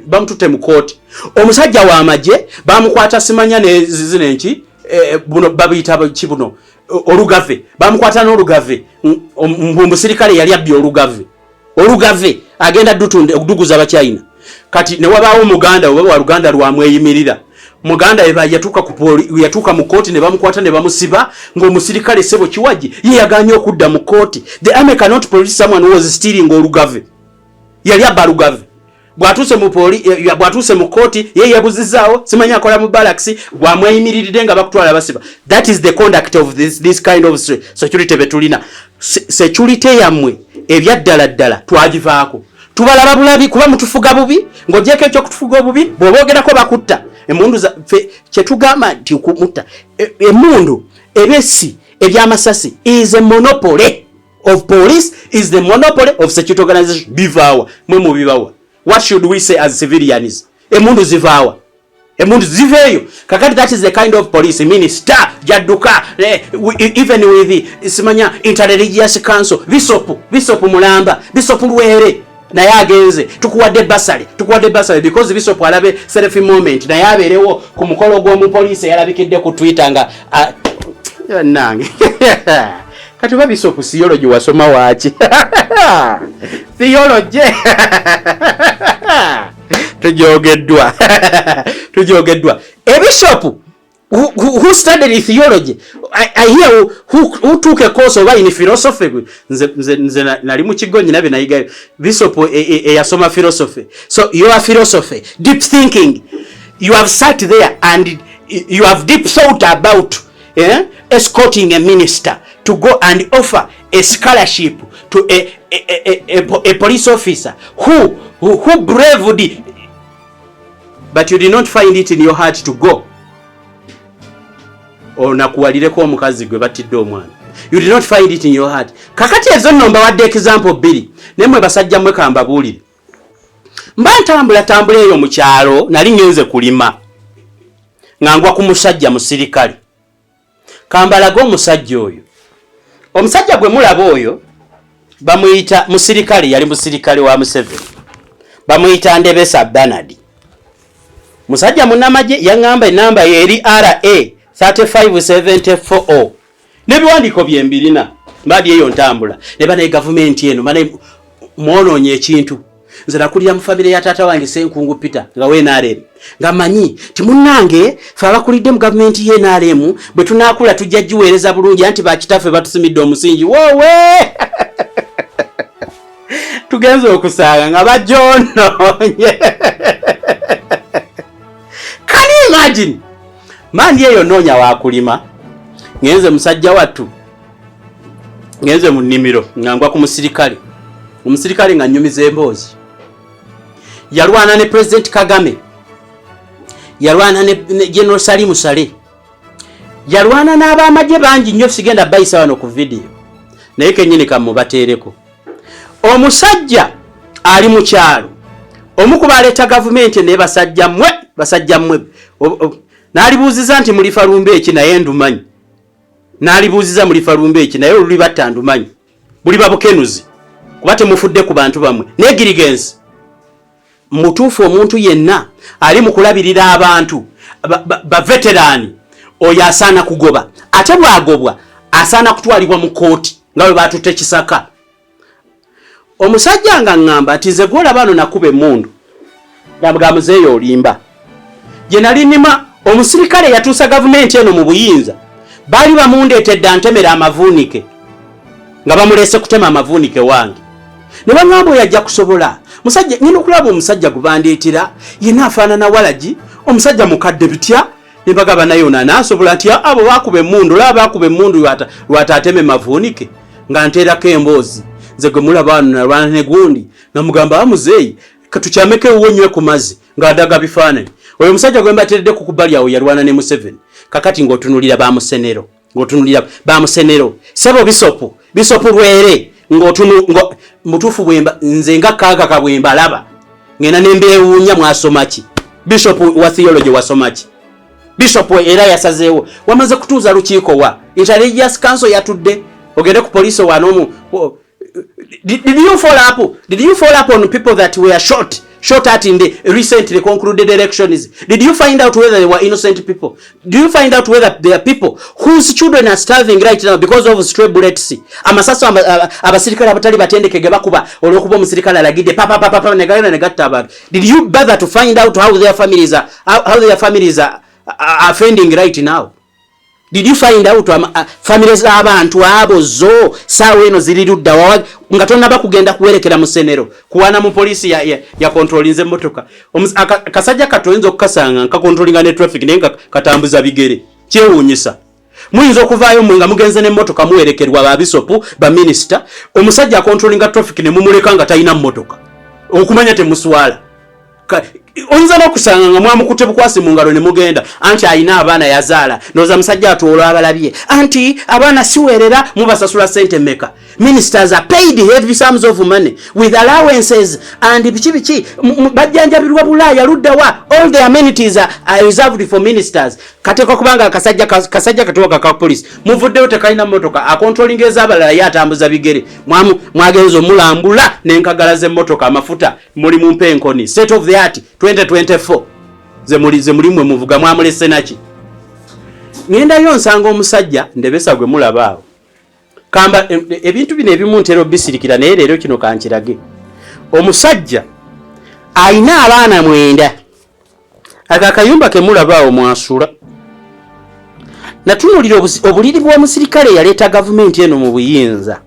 S2: bamutute mu court. Omusajja wa amagye bamukwata simanya ne zinenki buno babiyita kibuno olugave bamukwata n'olugave omusirikale yali abbi olugave agenda duguza abakyayina. Kati ne wabaawo Omuganda oba wa Luganda lwamweyimirira Muganda yatuuka mu kooti ne bamukwata ne bamusiba ng'omusirikale sebo kiwaji ye yaganye okudda mu kooti. The army cannot police someone who was stealing olugave. Yali abba lugave. Bwatuuse mu kooti ye yabuzizaawo simanya akola mu barracks bwamweyimiridde nga bakutwala basiba. That is the conduct of this kind of security betulina. Security yammwe ebyaddala twagivaako. Tubalaba bulabi kuba mutufuga bubi ng'ogyeko ekyo kutufuga obubi bw'oboogerako bakutta. Emundu zaffe kyetugamba nti okumutta emundu ebesi ebyamasasi is a monopoly of police, is the monopoly of security organization. Bivawa mwe mubibawa. What should we say as civilians? Emundu zivawa. Emundu ziveyo. Kakati that is the kind of police minister jadduka even with the simanya interreligious council Bishop Mulamba Bishop Luwere naye agenze tukuwadde basale because Bishop alabe selfie moment naye abeerewo ku mukolo gw'omupoliisi yalabikidde ku Twitter nga nange kati ba Bishop theology wasoma waaki theology tujogeddwa a bishop who studied theology. I hear who took a course of in philosophy. Nze nali mu kigo nyina benayiga Bishop yasoma philosophy. So your philosophy, deep thinking, you have sat there and you have deep thought about escorting a minister to go and offer a scholarship to a police officer who braved, but you did not find it in your heart to go. Onakuwalireko omukazi gwe batidde omwana. You did not find it in your heart. Kakati ezo nno mbawadde example bbiri. Nemwe basajja mwe kambabuulire. mba ntambula eyo mu kyalo nali ngenze kulima ngangwa ku musajja musirikale kambalaga omusajja oyo omusajja gwe mulaba oyo bamuyita musirikale yali musirikale wa Museveni bamuyita Ndebesa Bernard musajja munnamagye yaŋŋamba enamba eri RA 35740 n'ebiwandiiko bye mbirina mbadi eyo ntambula ne bana gavumenti eno bana mwonoonye ekintu nze nakulira mu famire ya taata wange Senkungu Peter nga we NRM nga manyi timunnange fe abakulidde mu gavumenti ye NRM bwe tunaakula tujja giweereza bulungi anti bakitaffe batusimidde omusingi woowe tugenze okusanga nga bajonoonye can you imagine mandi eyo noonya wakulima ngenze musajja wattu ngenze mu nnimiro ngangwa ku musirikale omusirikale nga nnyumiza emboozi yalwana ne President Kagame yalwana ne General Salimu Sale yalwana n'abamagye bangi nnyo sigenda bayisa wano ku video naye kennyini kamubateereko omusajja ali mu kyalo omukuba aleeta gavumenti ne basajja mmwe n'alibuuziza nti muli falumbe eki naye ndumanyi n'alibuuziza muli falumbe eki naye oluli batta ndumanyi buli babukenuzi kuba temufudde ku bantu bamwe negirigensi mutuufu omuntu yenna ali mu kulabirira abantu veterani oyo asaana kugoba ate bwagobwa asaana kutwalibwa mu kooti nga bwe batutte Kisaka omusajja nga ŋŋamba nti nze gwolaba ano nakuba emmundu nga muzeeyo olimba gye nali nnima omusirikale yatuusa gavumenti eno mu buyinza baali bamundeetedde antemera amavuunike nga bamulese kutema amavuunike wange ne baŋŋamba oyo ajja kusobola musajja nyina okulaba omusajja gubandeetera yenna afaanana walagi omusajja mukadde bitya ne bagaba nayo naasobola nti abo baakuba emmundu olaba baakuba emmundu lwataateme mavuunike nga nteerako emboozi nze gwe mulaba wano nalwana ne gundi namugamba amuzeeyi katukyameko ewunywe ku mazzi ng'adaga bifaananyi oyo omusajja gwe mbateredde ku kubbali awo yalwana ne Museveni kakati ng'otunulira bamusenero sebo bisopu lwere mutuufu bwemba nze nga kaagaka bwemba laba ngena nembeewuunya mwasomaki bisopu wa theology wasomaki bisopu era yasazeewo wamaze kutuuza lukiiko wa Inter-Religious Council yatudde ogende ku poliisi wano did you follow up on people that were shot at in the recently concluded elections? Did you find out whether they were innocent people? Do you find out whether they are people whose children are starving right now because of stray bullets? Amasaso abasirikale abatali batendeke ge bakuba olwokuba omusirikale alagidde papa negatta abantu. Did you bother to find out how their families are fending right now? Did you find out families abantu abo zo sawa eno zilirudda wawa nga tonnaba kugenda kuwerekera mu senero kuwana mu poliisi ya controllinze motoka kasajja katoyinza okukasanga nka controllinga ne traffic naye nga katambuza bigere kyewuunyisa muyinza okuvaayo nga mugenze ne motoka muwerekerwa ba bisopu ba minister omusajja controllinga traffic ne mumuleka nga talina motoka okumanya temuswala oyinza n'okusanga nga mwamukutte bukwasi mu ngalo ne mugenda anti ayina abaana yazaala ndowooza musajja atuola abalabye anti abaana siwerera mubasasula sente meka ministers are paid heavy sums of money with allowances and biki bajjanjabirwa bulaaya luddawa all the amenities are reserved for ministers kateko kubanga kasajja katoka ka police muvuddeyo tekalina motoka akontrolinga ez'abalala ye atambuza bigere mwagenza omulambula n'enkagala z'emmotoka amafuta muli mu mpenkoni state of the art 2024 ze mulimwe muvuga mwamulese naki ngendayo nsanga omusajja Ndebesa gwe mulabaawo kamba ebintu bino ebimu ntera bisirikira naye leero kino kankirage omusajja ayina abaana 9 akakayumba ke mulabaawo mwasula natunulira obuliri bw'omusirikale yaleeta gavumenti eno mu buyinza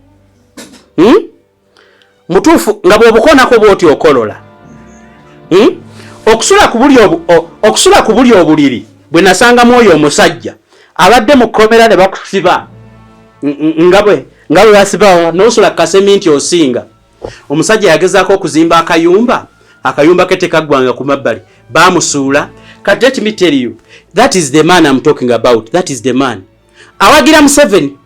S2: mutuufu nga bw'obukoonako bw'oti okolola okusula ku buli obuliri bwe nasangamu oyo omusajja abadde mu kkomera ne bakusiba nga bwe basiba n'osula kaseminti osinga omusajja yagezaako okuzimba akayumba ke tekaggwanga ku mabbali bamusuula kati let me tell you that is the man I'm talking about. That is the man awagira Museveni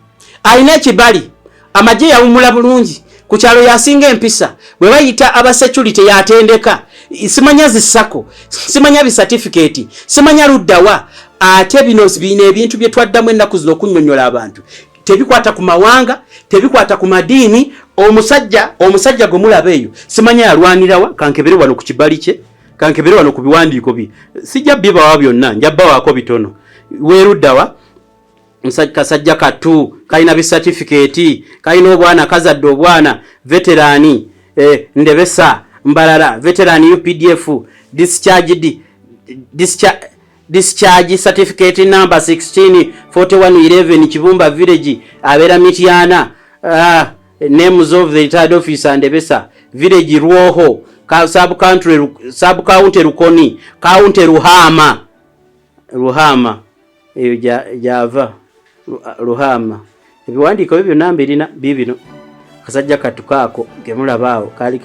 S2: alina ekibali amagye yawumula bulungi ku kyalo yasinga empisa bwe bayita aba security yatendeka simanya zissako simanya bi certificate simanya luddawa ate bino bine ebintu bye twaddamu ennaku zino okunnyonnyola abantu tebikwata ku mawanga tebikwata ku madiini omusajja gwe mulaba eyo simanya yalwanirawa kankebere wano ku kibali kye kankebere wano ku biwandiiko bi sijja bibawa byonna njabbawaako bitono weeruddawa kasajja katu kalina bi certificate kalina obwana kazadde obwana veterani ndebesa mbalala veteran UPDF discharge certificate number 164111 Kibumba village abera Mityana names of the retired officer ndebesa village Ruoho sub county Rukoni county Ruhama eyo java Ruhama ebiwandiiko bibyo namba erina bibino kasajja katukaako gemulabaawo kali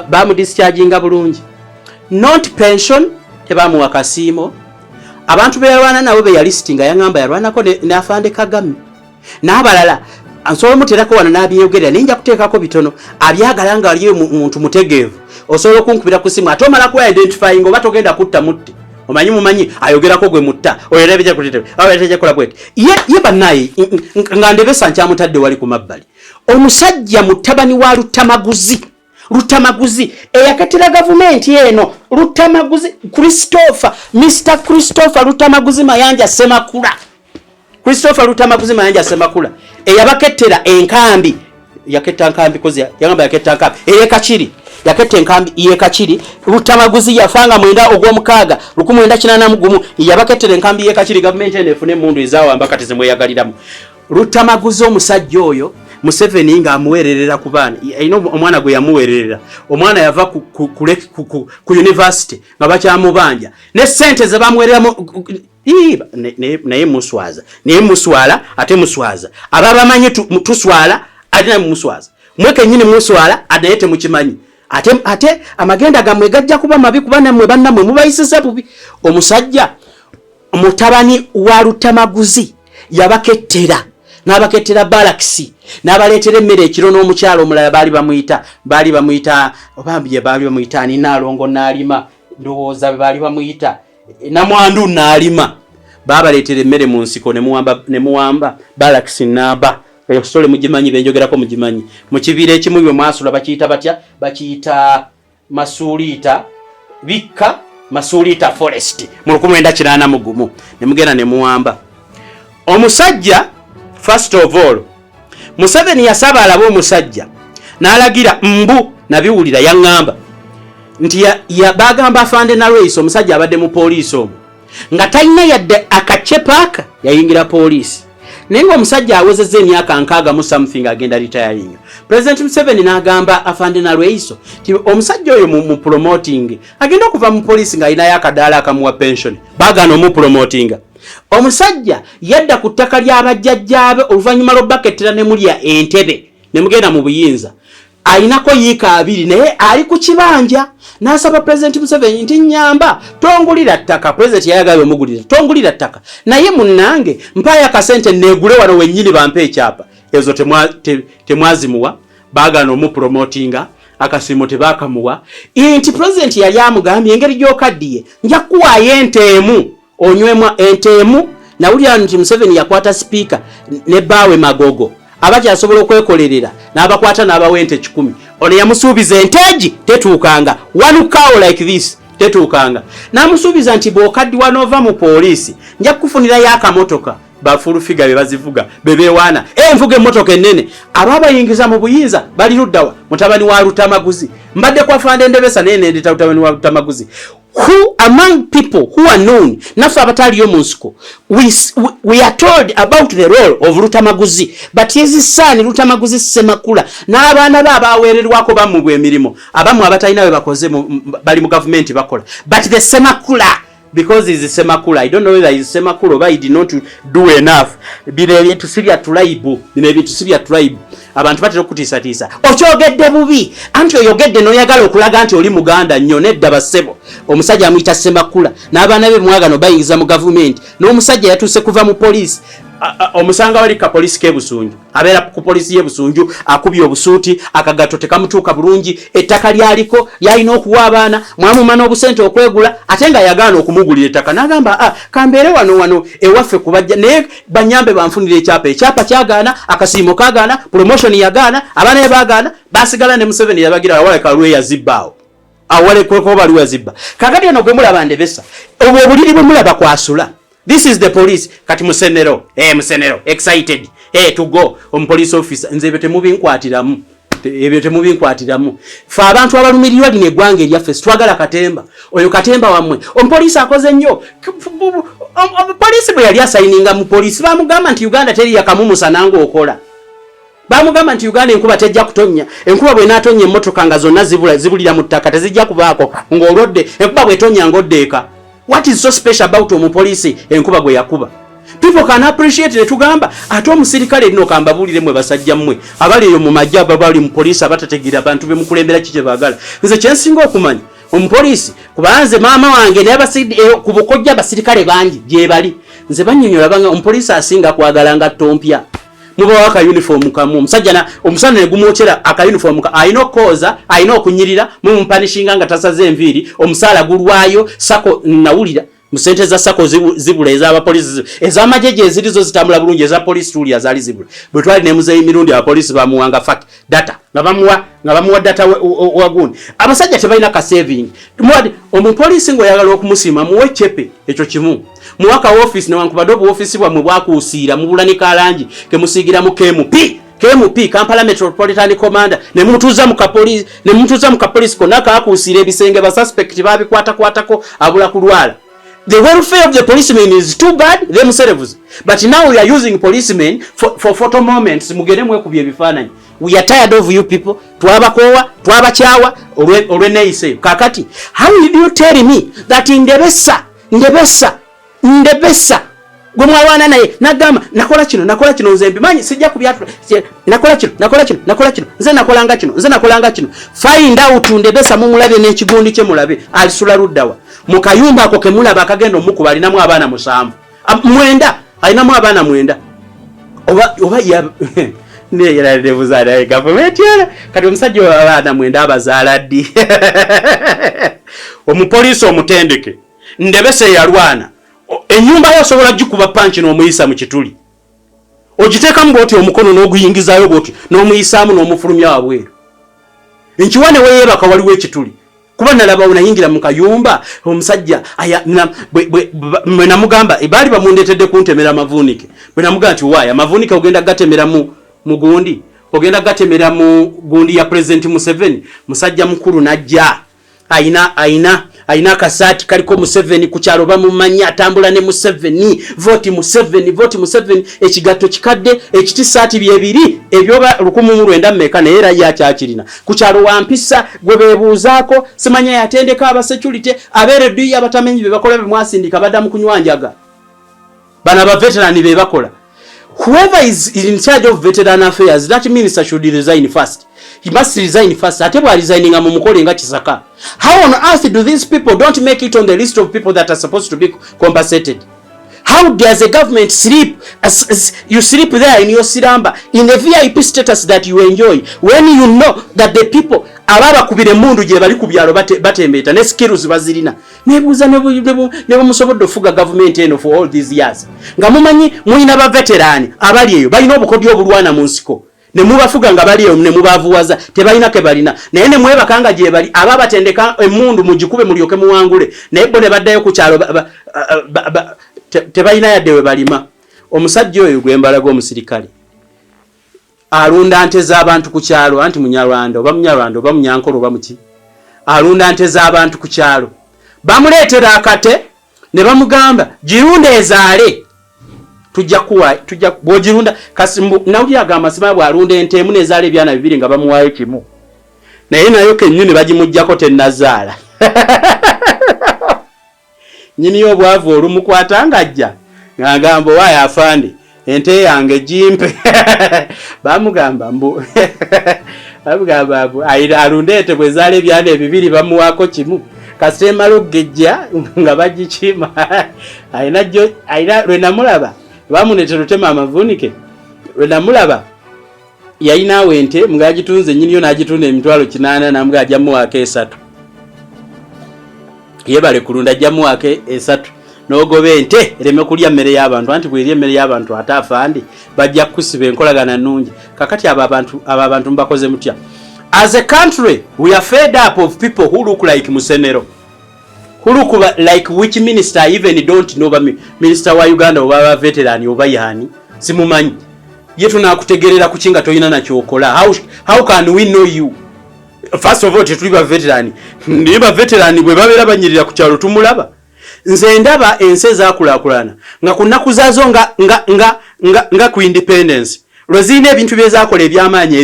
S2: bamu discharginga bulungi not pension tebamuwa kasiimo abantu beyalwana nabo beyalistinga yangamba yalwanako n'afande Kagame n'abalala nsobola muterako wano n'abyeyogerera ninja kuteekako bitono abyagala nga aliyo muntu mutegeevu osobola okunkubira ku simu ate omala kuba identifying oba togenda kutta mutte mumanyi ayogerako gwe mutta oyerebye kutete aweteje kola bwete ye bannaye nga ndebesa nkyamutadde wali ku mabbali omusajja mutabani wa Lutamaguzi eyakatira gavumenti eno Lutamaguzi Mr. Christopher Lutamaguzi Mayanja Semakula eyabakettera enkambi yaketta nkambi kozi yagamba yaketta nkambi eyekachiri yaketta enkambi yekachiri Lutamaguzi yafanga mwenda ogw'omukaaga 1981 yabakettera enkambi yekachiri gavumenti eno efune mundu izaawo ambakati zemweyagaliramu Lutamaguzi omusajja oyo Museveni nga amuwererera ku baana ino omwana gwe yamuwererera omwana yava ku university nga bakyamubanja ne sente ze bamuwereramu naye muswala ate muswaza ababamanyi tuswala ate muswaza mweke nyini muswala anaye temukimanyi ate amagenda gamwe gajja kuba mabi kuba namwe bannamwe mubayisisa bubi omusajja mutabani wa Lutamaguzi yabakettera n'abakettera balaksi n'abaleetera emmere ekiro n'omukyalo omulala baali bamuyita obambye baali bamuyita ani Naalongo n'alima ndowooza baali bamuyita Namwandu n'alima baabaleetera emmere mu nsiko ne muwamba balaksi n'aba sole mugimanyi benjogerako mugimanyi mu kibiira ekimu bwe mwasula bakiyita batya bakiyita Masuulita forest mu 1981 ne mugenda ne muwamba omusajja. First of all, Museveni yasaba alabo omusajja n'alagira mbu nabiwulira yangamba nti bagamba afande na Race omusajja abadde mu poliisi omwo nga talina yadde akacepaaka yayingira poliisi naye omusajja awezezza emyaka 60 something agenda retiring. President Museveni n'agamba afande na Race ti omusajja oyo mu promoting agenda okuva mu poliisi nga alina yakadaala akamuwa pension bagana mu promoting. Omusajja yadda ku ttaka ly'abajjajjaabe oluvannyuma lw'obbakettera ne mulya entebe ne mugenda mu buyinza ayinako yiika 2 naye ali ku kibanja n'asaba President Museveni nti nyamba tongulira ttaka. President yayagala omugulira tongulira ttaka naye munnange mpaayo akasente neegule wano wennyini bampe ekyapa ezo temwazimuwa baagana omupromotinga akasiimo tebakamuwa nti President yali amugambye engeri gy'okaddiye nja kuwaayo enteemu onywemu enteemu nawulira nti Museveni yakwata speaker ne baawe magogo abakyasobola okwekolerera n'abakwata n'abawente 10 ono yamusuubiza enteegi tetuukanga one cow like this tetuukanga n'amusuubiza nti bw'okaddiwa n'ova mu poliisi nja kukufunirayo akamotoka bafulufiga be bazivuga bebewaana envuga emmotoka ennene ababayingiza mu buyinza bali luddawa mutabani wa Lutamaguzi mbadde kwa fande ndebesa nene ndeta mutabani wa Lutamaguzi. Who among people who are known naffe abataliyo mu nsiko we are told about the role of Lutamaguzi but his son Lutamaguzi Semakula n'abaana be abaweererwako bamubwa emirimu abamu abatalina we bakoze bali mu government bakola but the Semakula because he's Semakula. I don't know whether he's Semakula or he did not do enough. Bino ebintu sibya tribe abantu batera okutiisatiisa okyogedde bubi anti oyogedde n'oyagala okulaga nti oli muganda nnyo nedda basebo omusajja amuyita Semakula n'abaana be mwagano bayingiza mu gavumenti n'omusajja yatuuse kuva mu poliisi omusanga wali ka police ke Busunju abeera ku police ye Busunju akubye obusuuti akagato tekamutuuka bulungi ettaka lyaliko yalina okuwa abaana mwamumana obusente okwegula ate nga yagaana okumugulira ettaka n'agamba kambeere wano ewaffe kubajja naye banyambe banfunira ekyapa kyagaana akasiimo kagaana promotion yagaana abaana bagaana basigala ne Museveni yabagira awaleka lwe yazibbaawo awale kweko bali yazibba kakati ono gwe mulaba ndebesa obwo buliri bwe mulaba kwasula. This is the police kati musenero excited to go police officer nze ebyo temubinkwatiramu fa abantu abalumirirwa lino eggwanga eryaffe twagala katemba oyo katemba wamwe omupoliisi akoze nnyo omupoliisi bwe yali asayininga mu poliisi bamugamba nti Uganda teri yakamumusa nange okola bamugamba nti Uganda enkuba tejja kutonya enkuba bwe naatonya emmotoka nga zonna zibulira mu ttaka tezijja kubaako ng'olodde enkuba bwetonya ng'oddeeka. What is so special about omupoliisi enkuba gwe yakuba? People can appreciate ne tugamba ate omusirikale nno kambabulire mwe basajja mmwe abali eyo mu majja bali mu poliisi abatategira abantu be mukulembera kije bagala nze kyensinga okumanya omupoliisi kubanze maama wange ne abasidi ku bukojja basirikale bangi gye bali nze bannyonnyola banga omupoliisi asinga kwagala nga tompya muba waka uniform kamu omusajja omusana ne gumwokyera aka uniform ka ayina okkoza ayina okunyirira mumumpanishinga nga tasaze enviiri omusaala gulwayo Ssaako nawulira musente za Ssaako zibula ez'abapoliisi ez'amajeje ezirizo zitambula bulungi eza police tuli azali zibula bwe twali ne muzeyi mirundi abapoliisi bamuwanga fact data nga bamuwa data waguni abasajja tebalina ka saving mwadi omupoliisi ngoyagala okumusima muwe chepe ekyo kimu muwaka office ne wankubadde obu office bwamwe bwakuusiira mubulanika alangi kemusiigira mu KMP Kampala Metropolitan Commander ne mutuza mu kapoliisi konna kaakuusiira ebisenge ba suspect babikwatakwatako abula kulwala. The welfare of the policemen is too bad themselves. But now we are using policemen for photo moments. Mugere mwekubye ebifaananyi. We are tired of you people. Twabakowa, twabakyawa, olweneeyise. Kakati, how did you tell me that in ndebesa gwe mwawana naye nagamba nakola kino nze mbimanyi sijja kubyatula nakola kino nze nakolanga kino find out ndebesa mumulabe n'ekigundi kye mulabe alisula luddawa mu kayumba ako kemulaba akagenda omukuba alinamu abaana 7 alinamu abaana 9 oba ya ne yalade buzala government yala kati omusajja abaana 9 abazaala ddi omupoliisi omutendeke ndebese yalwana enyumba yasobola gikuba panchi n'omuyisa mu kituli ogiteekamu bwoti omukono n'oguyingizayo bwoti n'omuyisaamu n'omufulumya wabweru nkiwane weyeebaka waliwo ekituli kuba nalaba unayingira mu kayumba omusajja mwe namugamba baali bamundeetedde kuntemera amavuunike bwe namugamba nti waaya amavuunike ogenda gatemera mu gundi ogenda gatemera mu gundi ya President Museveni musajja mukulu najja aina kasaati kaliko Museveni ku kyalo bamumanyi atambula ne Museveni vote Museveni ekigatto kikadde ekitisaati byebiri ebyoba 1900 mmeka naye era yakyakirina ku kyalo wampisa gwe bebuuzaako simanya yatendeka aba security abeereddu abatamenyi be bakola be mwasindika badda mu kunywanjaga bana ba veteran be bakola. Whoever is in charge of veteran affairs, that minister should resign first. He must resign first. Atebwa resigning amumukole nga Kisaka. How on earth do these people don't make it on the list of people that are supposed to be compensated? How does a government sleep? You sleep there in your Ziyamba, in the VIP status that you enjoy, when you know that the people ababa kubire mundu gye bali ku byalo batembeeta ne skills bazirina nebuuza ne musobodde ofuga government eno for all these years nga mumanyi mulina ba veteran abali eyo balina obukodyo obulwana mu nsiko ne mubafuga nga bali eyo ne mubavuwaza tebalina ke balina naye ne mwebakanga gye bali ababa tendeka emundu mugikube mulyoke muwangule naye bo ne baddayo ku kyalo tebalina yadde we balima. Omusajja oyo gwembalaga omusirikale alunda nte z'abantu ku kyalo anti Munyarwanda oba Munyankolo oba muki alunda nte z'abantu ku kyalo bamuleetera akate ne bamugamba girunda ezaale tujja bwogirunda kasi nawuli agamba sima bwalunda ente emu nezaala ebyana 2 nga bamuwaayo kimu naye nayo kennyini bagimuggyako tennazaala nyini obwavu olumukwata ng'ajja ng'agamba waaya afande ente yange jimpe bamugamba mbu alunda ente bwe zaala ebyana 2 bamuwaako kimu kasitema lugejja nga bagikima ayina lwe namulaba bamunetero tema amavunike namulaba yalina wente mgajitunze nyinyo najitunda emitwalo 8 namga ajamu wake 3 yebale kulunda jamu wake 3 nogobe ente ereme kulya mmere y'abantu anti bweri emmere y'abantu atafandi bajja kusiba enkolagana nnungi kakati aba abantu mbakoze mutya. As a country we are fed up of people who look like Musenero, who look like which minister even don't know ba minister wa Uganda oba veteran oba yani simumanyi yetu nakutegerera kuchinga toyina na kyokola. How can we know you? First of all tetuliba veteran niba veteran bwe babera banyirira ku kyalo tumulaba nze ndaba ense zakulakulana nga kunakuzazo nga ku independence lwazine ebintu byezakola ebyamanya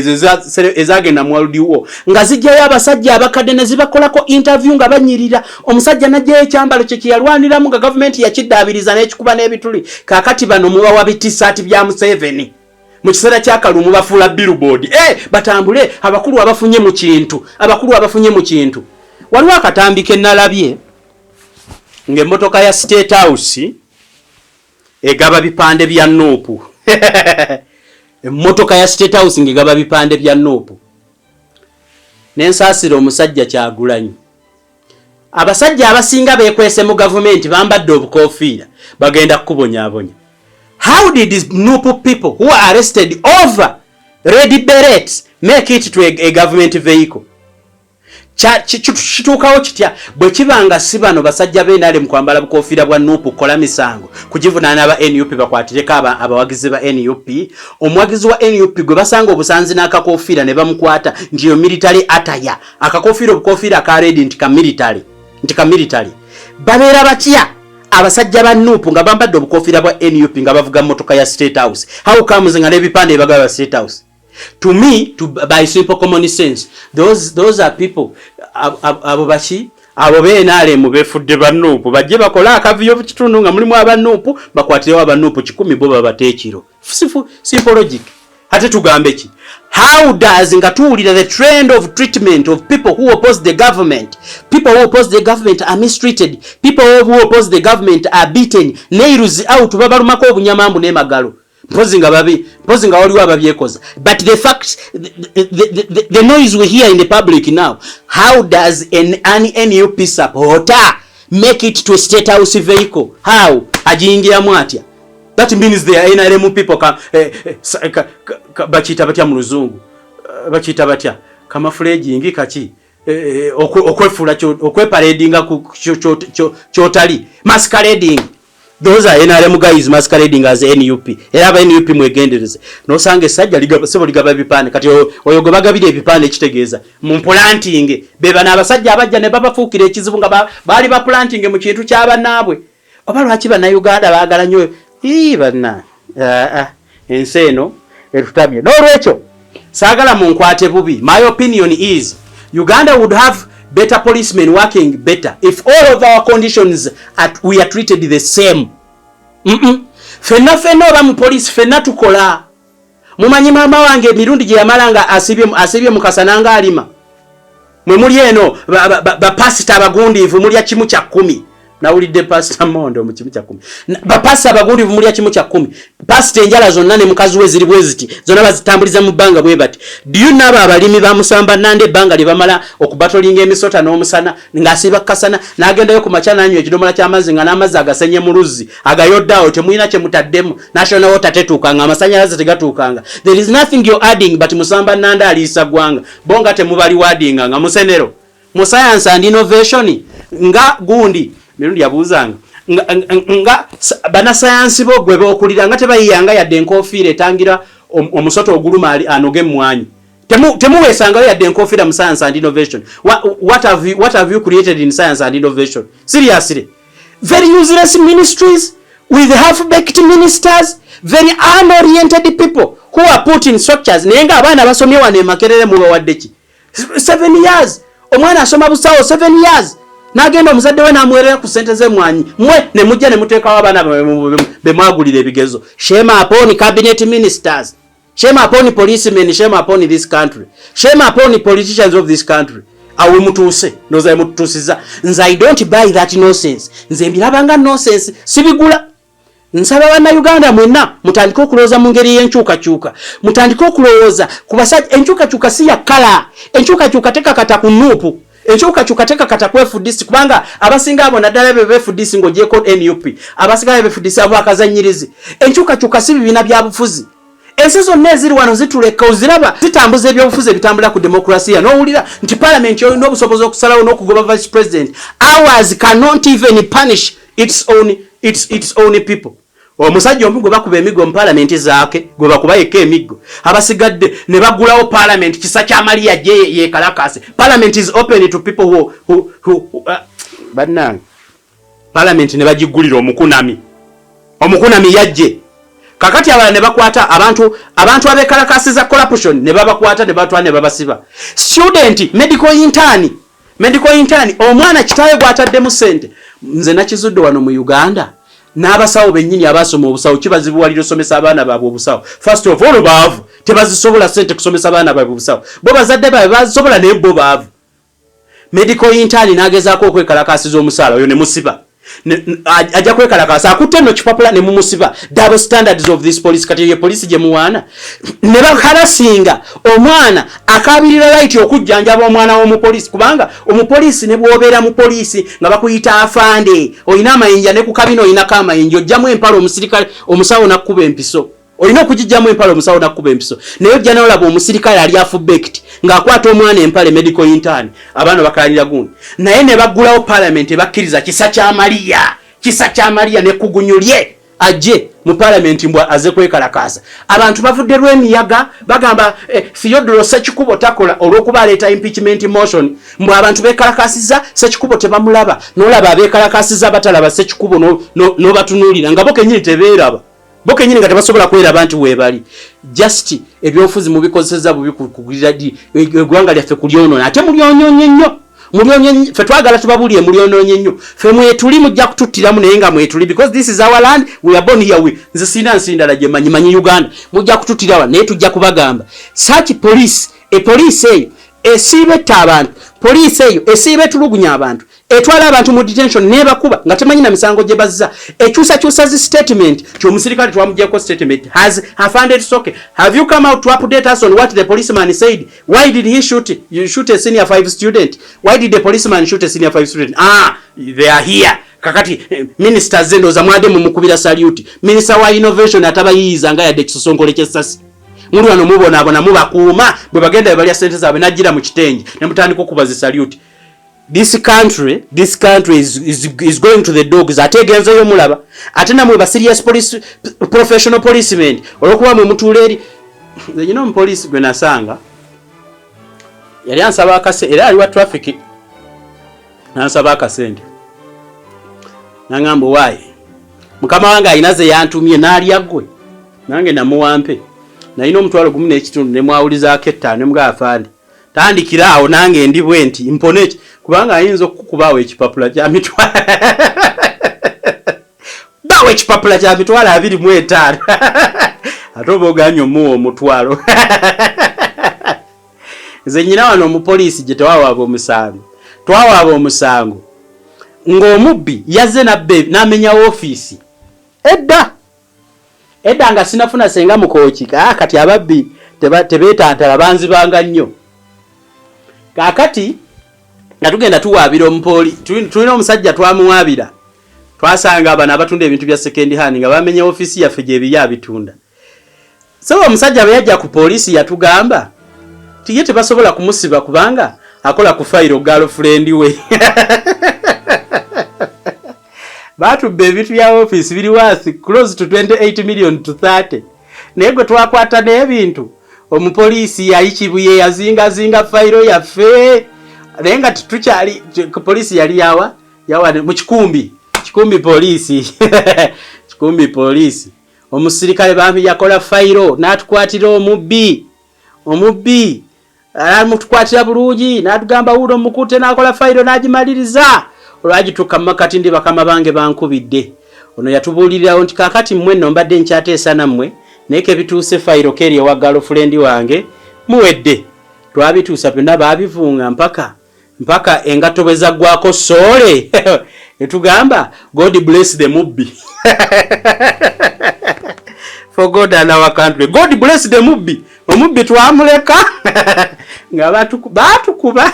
S2: ezagenda mu World War nga zijjayo abasajja abakadde ne zibakolako interview nga banyirira omusajja najjayo ekyambalo kye kyalwaniramu nga government yakiddaabiriza n'ekikuba n'ebituli kakati bano muba wa bitisati bya Museveni mu kiseera ky'akalumu bafuula billboard batambule abakulu abafunye mu kintu waliwo akatambi ke nalabye ng'emmotoka ya State House egaba bipande bya Nuupu emmotoka ya State House ngegaba bipande bya Nuupu n'ensaasira omusajja Kyagulanyi. Abasajja abasinga beekwese mu government bambadde obukofiira bagenda kubonyabonya. How did these Nuupu people who are arrested over red berets make it to a government vehicle? Kituukawo kitya bwe kibanga si bano basajja b'endale mu kwambala bukofiira bwa Nuupu kola misango kugivunaana ba NUP bakwatireko abawagizi ba NUP. Omuwagizi wa NUP gwe basanga obusanzi n'akakofiira ne bamukwata nti yo military attire akakofiira obukofiira ka red nti ka military babeera batya abasajja ba Nuupu nga bambadde obukofiira bwa NUP nga bavuga mmotoka ya State House. How comes nga n'ebipande ebagaba State House? To me, by simple common sense, those are people abo beenale mu befudde ba Nuupu bajje bakola akaviyo kitundu nga mulimu aba Nuupu bakwatirewo aba Nuupu 10 bo babateekiro. Simple logic. Ate tugambe ki? How does nga tuwulira the trend of treatment of people who oppose the government? People who oppose the government are mistreated. People who oppose the government are beaten. Nails out babalumako obunyamambu n'emagalo. Mpozi nga waliwo ababyekoza. But the fact, the noise we hear in the public now, how does an NUP supporter make it to a State House vehicle? How? Ajingira mwatya. That means they are NRM people bachita batya mu luzungu. Bachita batya. Camouflaging kaki. Okwefula okweparadinga kyotali. Masquerading. Those are NRM guys masquerading as NUP. Era aba NUP mwegendereze. Nosange sajja ligaba bipande kati oyogo bagabire ebipande kitegeeza. Mu planting beba n'abasajja abajja ne babafuukira ekizibu nga bali ba planting mu kintu ky'abanaabwe. Oba lwaki bana Uganda baagala nnyo bana enseno etutabye. N'olwekyo saagala mu nkwate bubi. My opinion is Uganda would have better policemen working better if all of our conditions we are treated the same. Fenna oba mu police fenna tukola. Mumanyi mama wange mirundi gye yamalanga asibye mu kasananga alima. Mwe muli eno ba pastor abagundiivu mulya kimu kya 10. Nawulidde Pastor Mondo mu kimu kya 10. Ba pastor abagundiivu mulya kimu kya 10. Pastor enjala zonna ne mukazi we ziri bweziti zonna bazitambuliza mu bbanga bwe bati. Do you know abalimi bamusamba nande bbanga libamala okubatolinga emisota n'omusana ngasiba kasana n'agendayo ku macha nanyo ekidomola ky'amazzi nga n'amazzi agasenye mu luzzi agayoddawo temuyina kye mutaddemu national water tetuukanga amasanyalaze tegatuukanga. There is nothing you're adding but musamba nande aliisa gwanga bonga temubali wadinga nga musenero mu science and innovation nga gundi mirundi yabuuzanga nga bana science bo gwe bokulira nga tebayiyanga yadde enkofiira etangira omusoto oguluma anoge mmwanyi temuweesangayo yadde enkofiira mu science and innovation. What have you created in science and innovation? Seriously, very useless ministries with half-baked ministers, very unoriented people who are put in structures. Naye nga abaana basomye wano Makerere mu bawadde ki 7 years omwana asoma busawo 7 years nagenda omuzadde we namwerera ku sente ze mwanyi mwe ne mujja ne muteekawo abaana be mwagulira ebigezo. Shame upon cabinet ministers, shame upon policemen, shame upon this country, shame upon politicians of this country. Awe mutuuse noza mutusiza. Nze I don't buy that nonsense. Nze mbirabanga nonsense sibigula. nsaba bannayuganda mwenna mutandike okulowooza mu ngeri y'enkyukakyuka, mutandike okulowooza ku basajja. Enkyukakyuka si ya kkala, enkyukakyuka tekakata ku nuupu, enkyukakyuka tekakata ku FDC, kubanga abasinga abo naddala be FDC ng'ogyeko NUP, abasinga be FDC abo akazannyirizi. Enkyukakyuka si bibiina bya bufuzi. Ensi zonna eziri wano zituleka oziraba zitambuza ebyobufuzi ebitambula ku demokrasiya, n'owulira nti parliament yolina obusobozi okusalawo n'okugoba vice president. Ours cannot even punish its own people. Omusajja omu gwe bakuba emiggo mu parliament zaake, gwe bakuba yekka emiggo, abasigadde ne bagulawo parliament kisa kya Maria ye kalakase. Parliament is open to people who bannange, parliament ne bagigulira omukunami yajje. Kakati abala ne bakwata abantu abekalakasi za corruption ne babakwata ne batwa ne babasiba. Student medical intern omwana kitaye gwatadde mu sente. Nze nakizudde wano mu Uganda n'abasawo bennyini abasoma obusawo kibazibuwalira osomesa abaana baabwe obusawo. First of all baavu tebazisobola sente kusomesa abaana baabwe obusawo, bo bazadde baabwe bazisobola naye bo baavu. Medical intern n'agezaako okwekalakasiza omusaala oyo ne musiba. Ajja kwekalakasa akutte no kipapula ne mumusiba. Double standards of this police. Kati ye police gye muwaana ne bakalasinga omwana akabirira right okujjanjaba omwana w'omupolisi, kubanga omupolisi ne bwobeera mu poliisi nga bakuyita afande, oyina amayinja ne ku kabino oyinako amayinja, ojjamu empala omusirikale omusawo nakkuba empiso, olina okugijjamu empala omusawo nakkuba empiso. Naye ojja n'olaba omusirikale ali afubekiti ng'akwata omwana empale medical intern, abaana bakalanira gundi. Naye ne baggulawo parliament bakkiriza kisa kya Maria ne kugunyulye ajje mu parliament mbwa aze kwekalakaasa. Abantu bavudde lw'emiyaga bagamba Theodore Ssekikubo takola olw'okuba aleeta impeachment motion, mbwa abantu bekalakasiza Ssekikubo tebamulaba, n'olaba abekalakasiza batalaba Ssekikubo n'obatunuulira nga bo kennyini tebeeraba. Boke nyingi nga tebasobola kweraba nti weebali. Just ebyofuzi mu bikozeseza bubi kugulira eggwanga lyaffe kulyonoona. Ate mulyonyoonye nnyo. Ffe twagala tubabuulire mulyonoonye nnyo. Ffe mwetuli mujja kututtiramu naye nga mwetuli, because this is our land, we are born here. Nze sina nsi ndala gye manyi Uganda. Mujja kututtirawa naye tujja kubagamba. Such police, police eyo esiibetta abantu, police eyo esiiba etulugunya abantu, etwala abantu mu detention nebakuba nga temanyi na misango gye bazza. Ekyusa zi statement ky'omusirikale twamuggyako statement has found okay. Have you come out to update us on what the policeman said? Why did he shoot a senior 5 student? Why did the policeman shoot a senior 5 student? They are here. Kakati minister zendo za mwade mu mukubira salute. Minister wa innovation atabayiza nga yadde kisosongole ky'essasi. Muri wano mubona mubakuuma bwe bagenda bali sente zaabwe najjira mu kitengi ne mutandika okubaza salute. This country is going to the dogs. Ate genzo yo mulaba. Ate namwe ba serious police professional policemen olwokuba mu mutuleri. You know police gwe nasanga yali ansaba akase era ali wa traffic nansaba akasente nangamba wayi mukama wange ayinaze yantumye nali yagwe nange namuwampe nalina omutwalo gumu n'ekitundu ne mwawulizaako ettaano ne mga afande tandikira awo nange ndi bwe nti mponeki kubanga ayinza okukubaawo ekipapula kya mitwalo bawo ekipapula kya mitwalo 25 ate oba oganya omuwa omutwalo. Nze nnyina wano omupoliisi gye tewawaaba omusango ng'omubbi yazze n'amenya woofiisi edda nga sinafuna senga mukooki kati ababbi tebeetantala banzibanga nnyo. Kaakati nga tugenda tuwaabira omupoli tulina omusajja twamuwaabira twasanga abana abatunda ebintu bya second hand nga bamenya ofiisi yaffe gyebiri abitunda. So omusajja bwe yajja ku poliisi yatugamba tiye tebasobola kumusiba kubanga akola ku fayiro girlfriend we. Batubba ebintu bya office biri worth close to 28 million to 30. Naye gwe twakwata n'ebintu omupoliisi yali kibuye yazinga fayiro yaffe naye nga tukyali poliisi yali yawa mu kikumbi poliisi. Kikumbi poliisi omusirikale bambi yakola fayiro n'atukwatira omubbi alamutukwatira bulungi n'atugamba wuuno omukute n'akola fayiro n'agimaliriza olwagituuka mu makati ndi bakama bange bankubidde. Ono yatubuulirirawo nti kaakati mmwe nno mbadde nkyateesa nammwe naye kebituuse fayiro keri ewa girlfriend wange muwedde. Twabituusa byonna baabivunga mpaka engatto bwe zaggwako soole etugamba God bless the mubbi for God and our country. God bless the mubbi. Omubbi twamuleka nga batukuba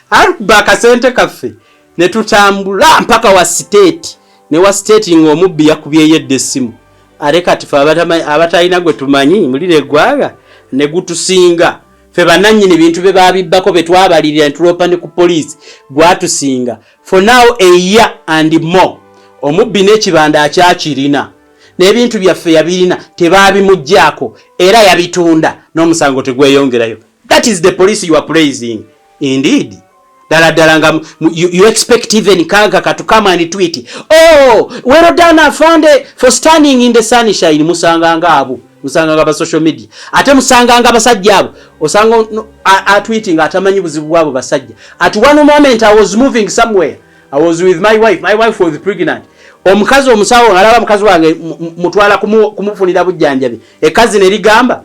S2: akuba akasente kaffe ne tutambula mpaka wa state ne wa state ng'omubbi yakubye yedde essimu aleka tifa abatalina gwe tumanyi mulire gwaga ne gutusinga fe bananyini bintu be babibbako betwabalirira entulopa ne ku police gwatusinga for now a year and more omubbi n'ekibanda akyakirina n'ebintu byaffe yabirina tebabimuggyako era yabitunda n'omusango tegweyongerayo. That is the police you are praising indeed. Ddala nga you expect even Kanka to come and tweet, oh, well done Afande for standing in the sunshine. Musanganga abo, musanganga ba social media. Ate musanganga basajja abo, osanga tweeting atamanyi buzibu bwabo basajja. At one moment I was moving somewhere. I was with my wife. My wife was pregnant. Omukazi omusawo ngalaba mukazi wange mutwala kumufunira bujjanjabi. Ekazi ne ligamba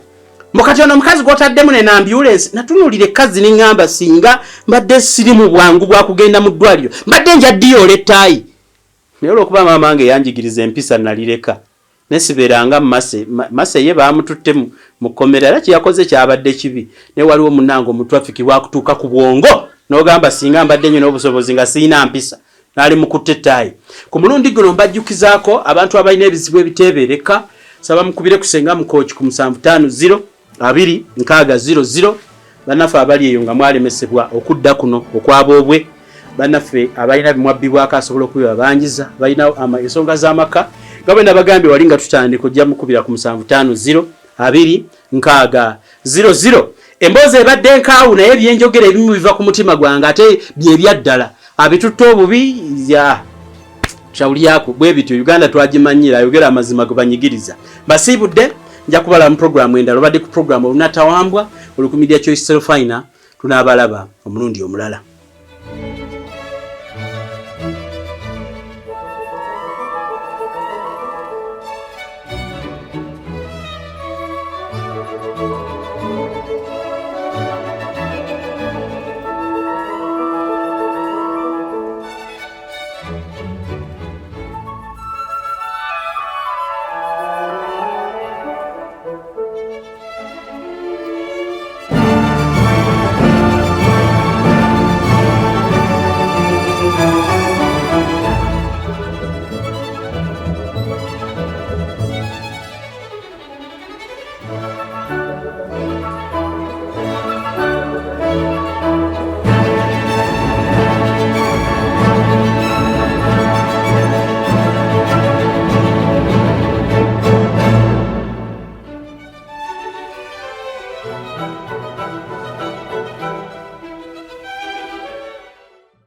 S2: mukati ono mukazi gotaddemu ne ambulance natunulire kazi ne ngamba singa mbadde sirimu bwangu bwa kugenda mu ddwaliro mbadde njaddiyo letayi naye okuba mama wange yanjigiriza empisa nalireka nesiberanga mase ye bamututte mu komera era kiyakoze kyabadde kibi ne waliwo munango mu traffic wakutuuka ku bwongo n'ogamba singa mbadde nnyo n'obusobozi nga sina mpisa nali mukutte tayi ku mulundi guno mbajjukizaako abantu abalina ebizibu ebiteebereka saba mukubire kusenga mu coach ku 750 260 banafe abali eyo nga mwalemesebwa okudda kuno okwabobwe banafe abalina bimwabbibwa akasobola okubiba bangiza balina ensonga z'amaka nga bwe nabagambye wali nga tutandika ojja mukubira ku 750 260 emboozi ebadde nkaawu naye ebyenjogera ebimu biva ku mutima gwange ate byebya ddala abitutta obubi ya shauri yako bwe bityo Uganda twagimanyira ayogera amazima go banyigiriza basibudde nja kubala mu program endala obadde ku program olunatawambwa oli ku media choice S.5 tunaabalaba omulundi omulala.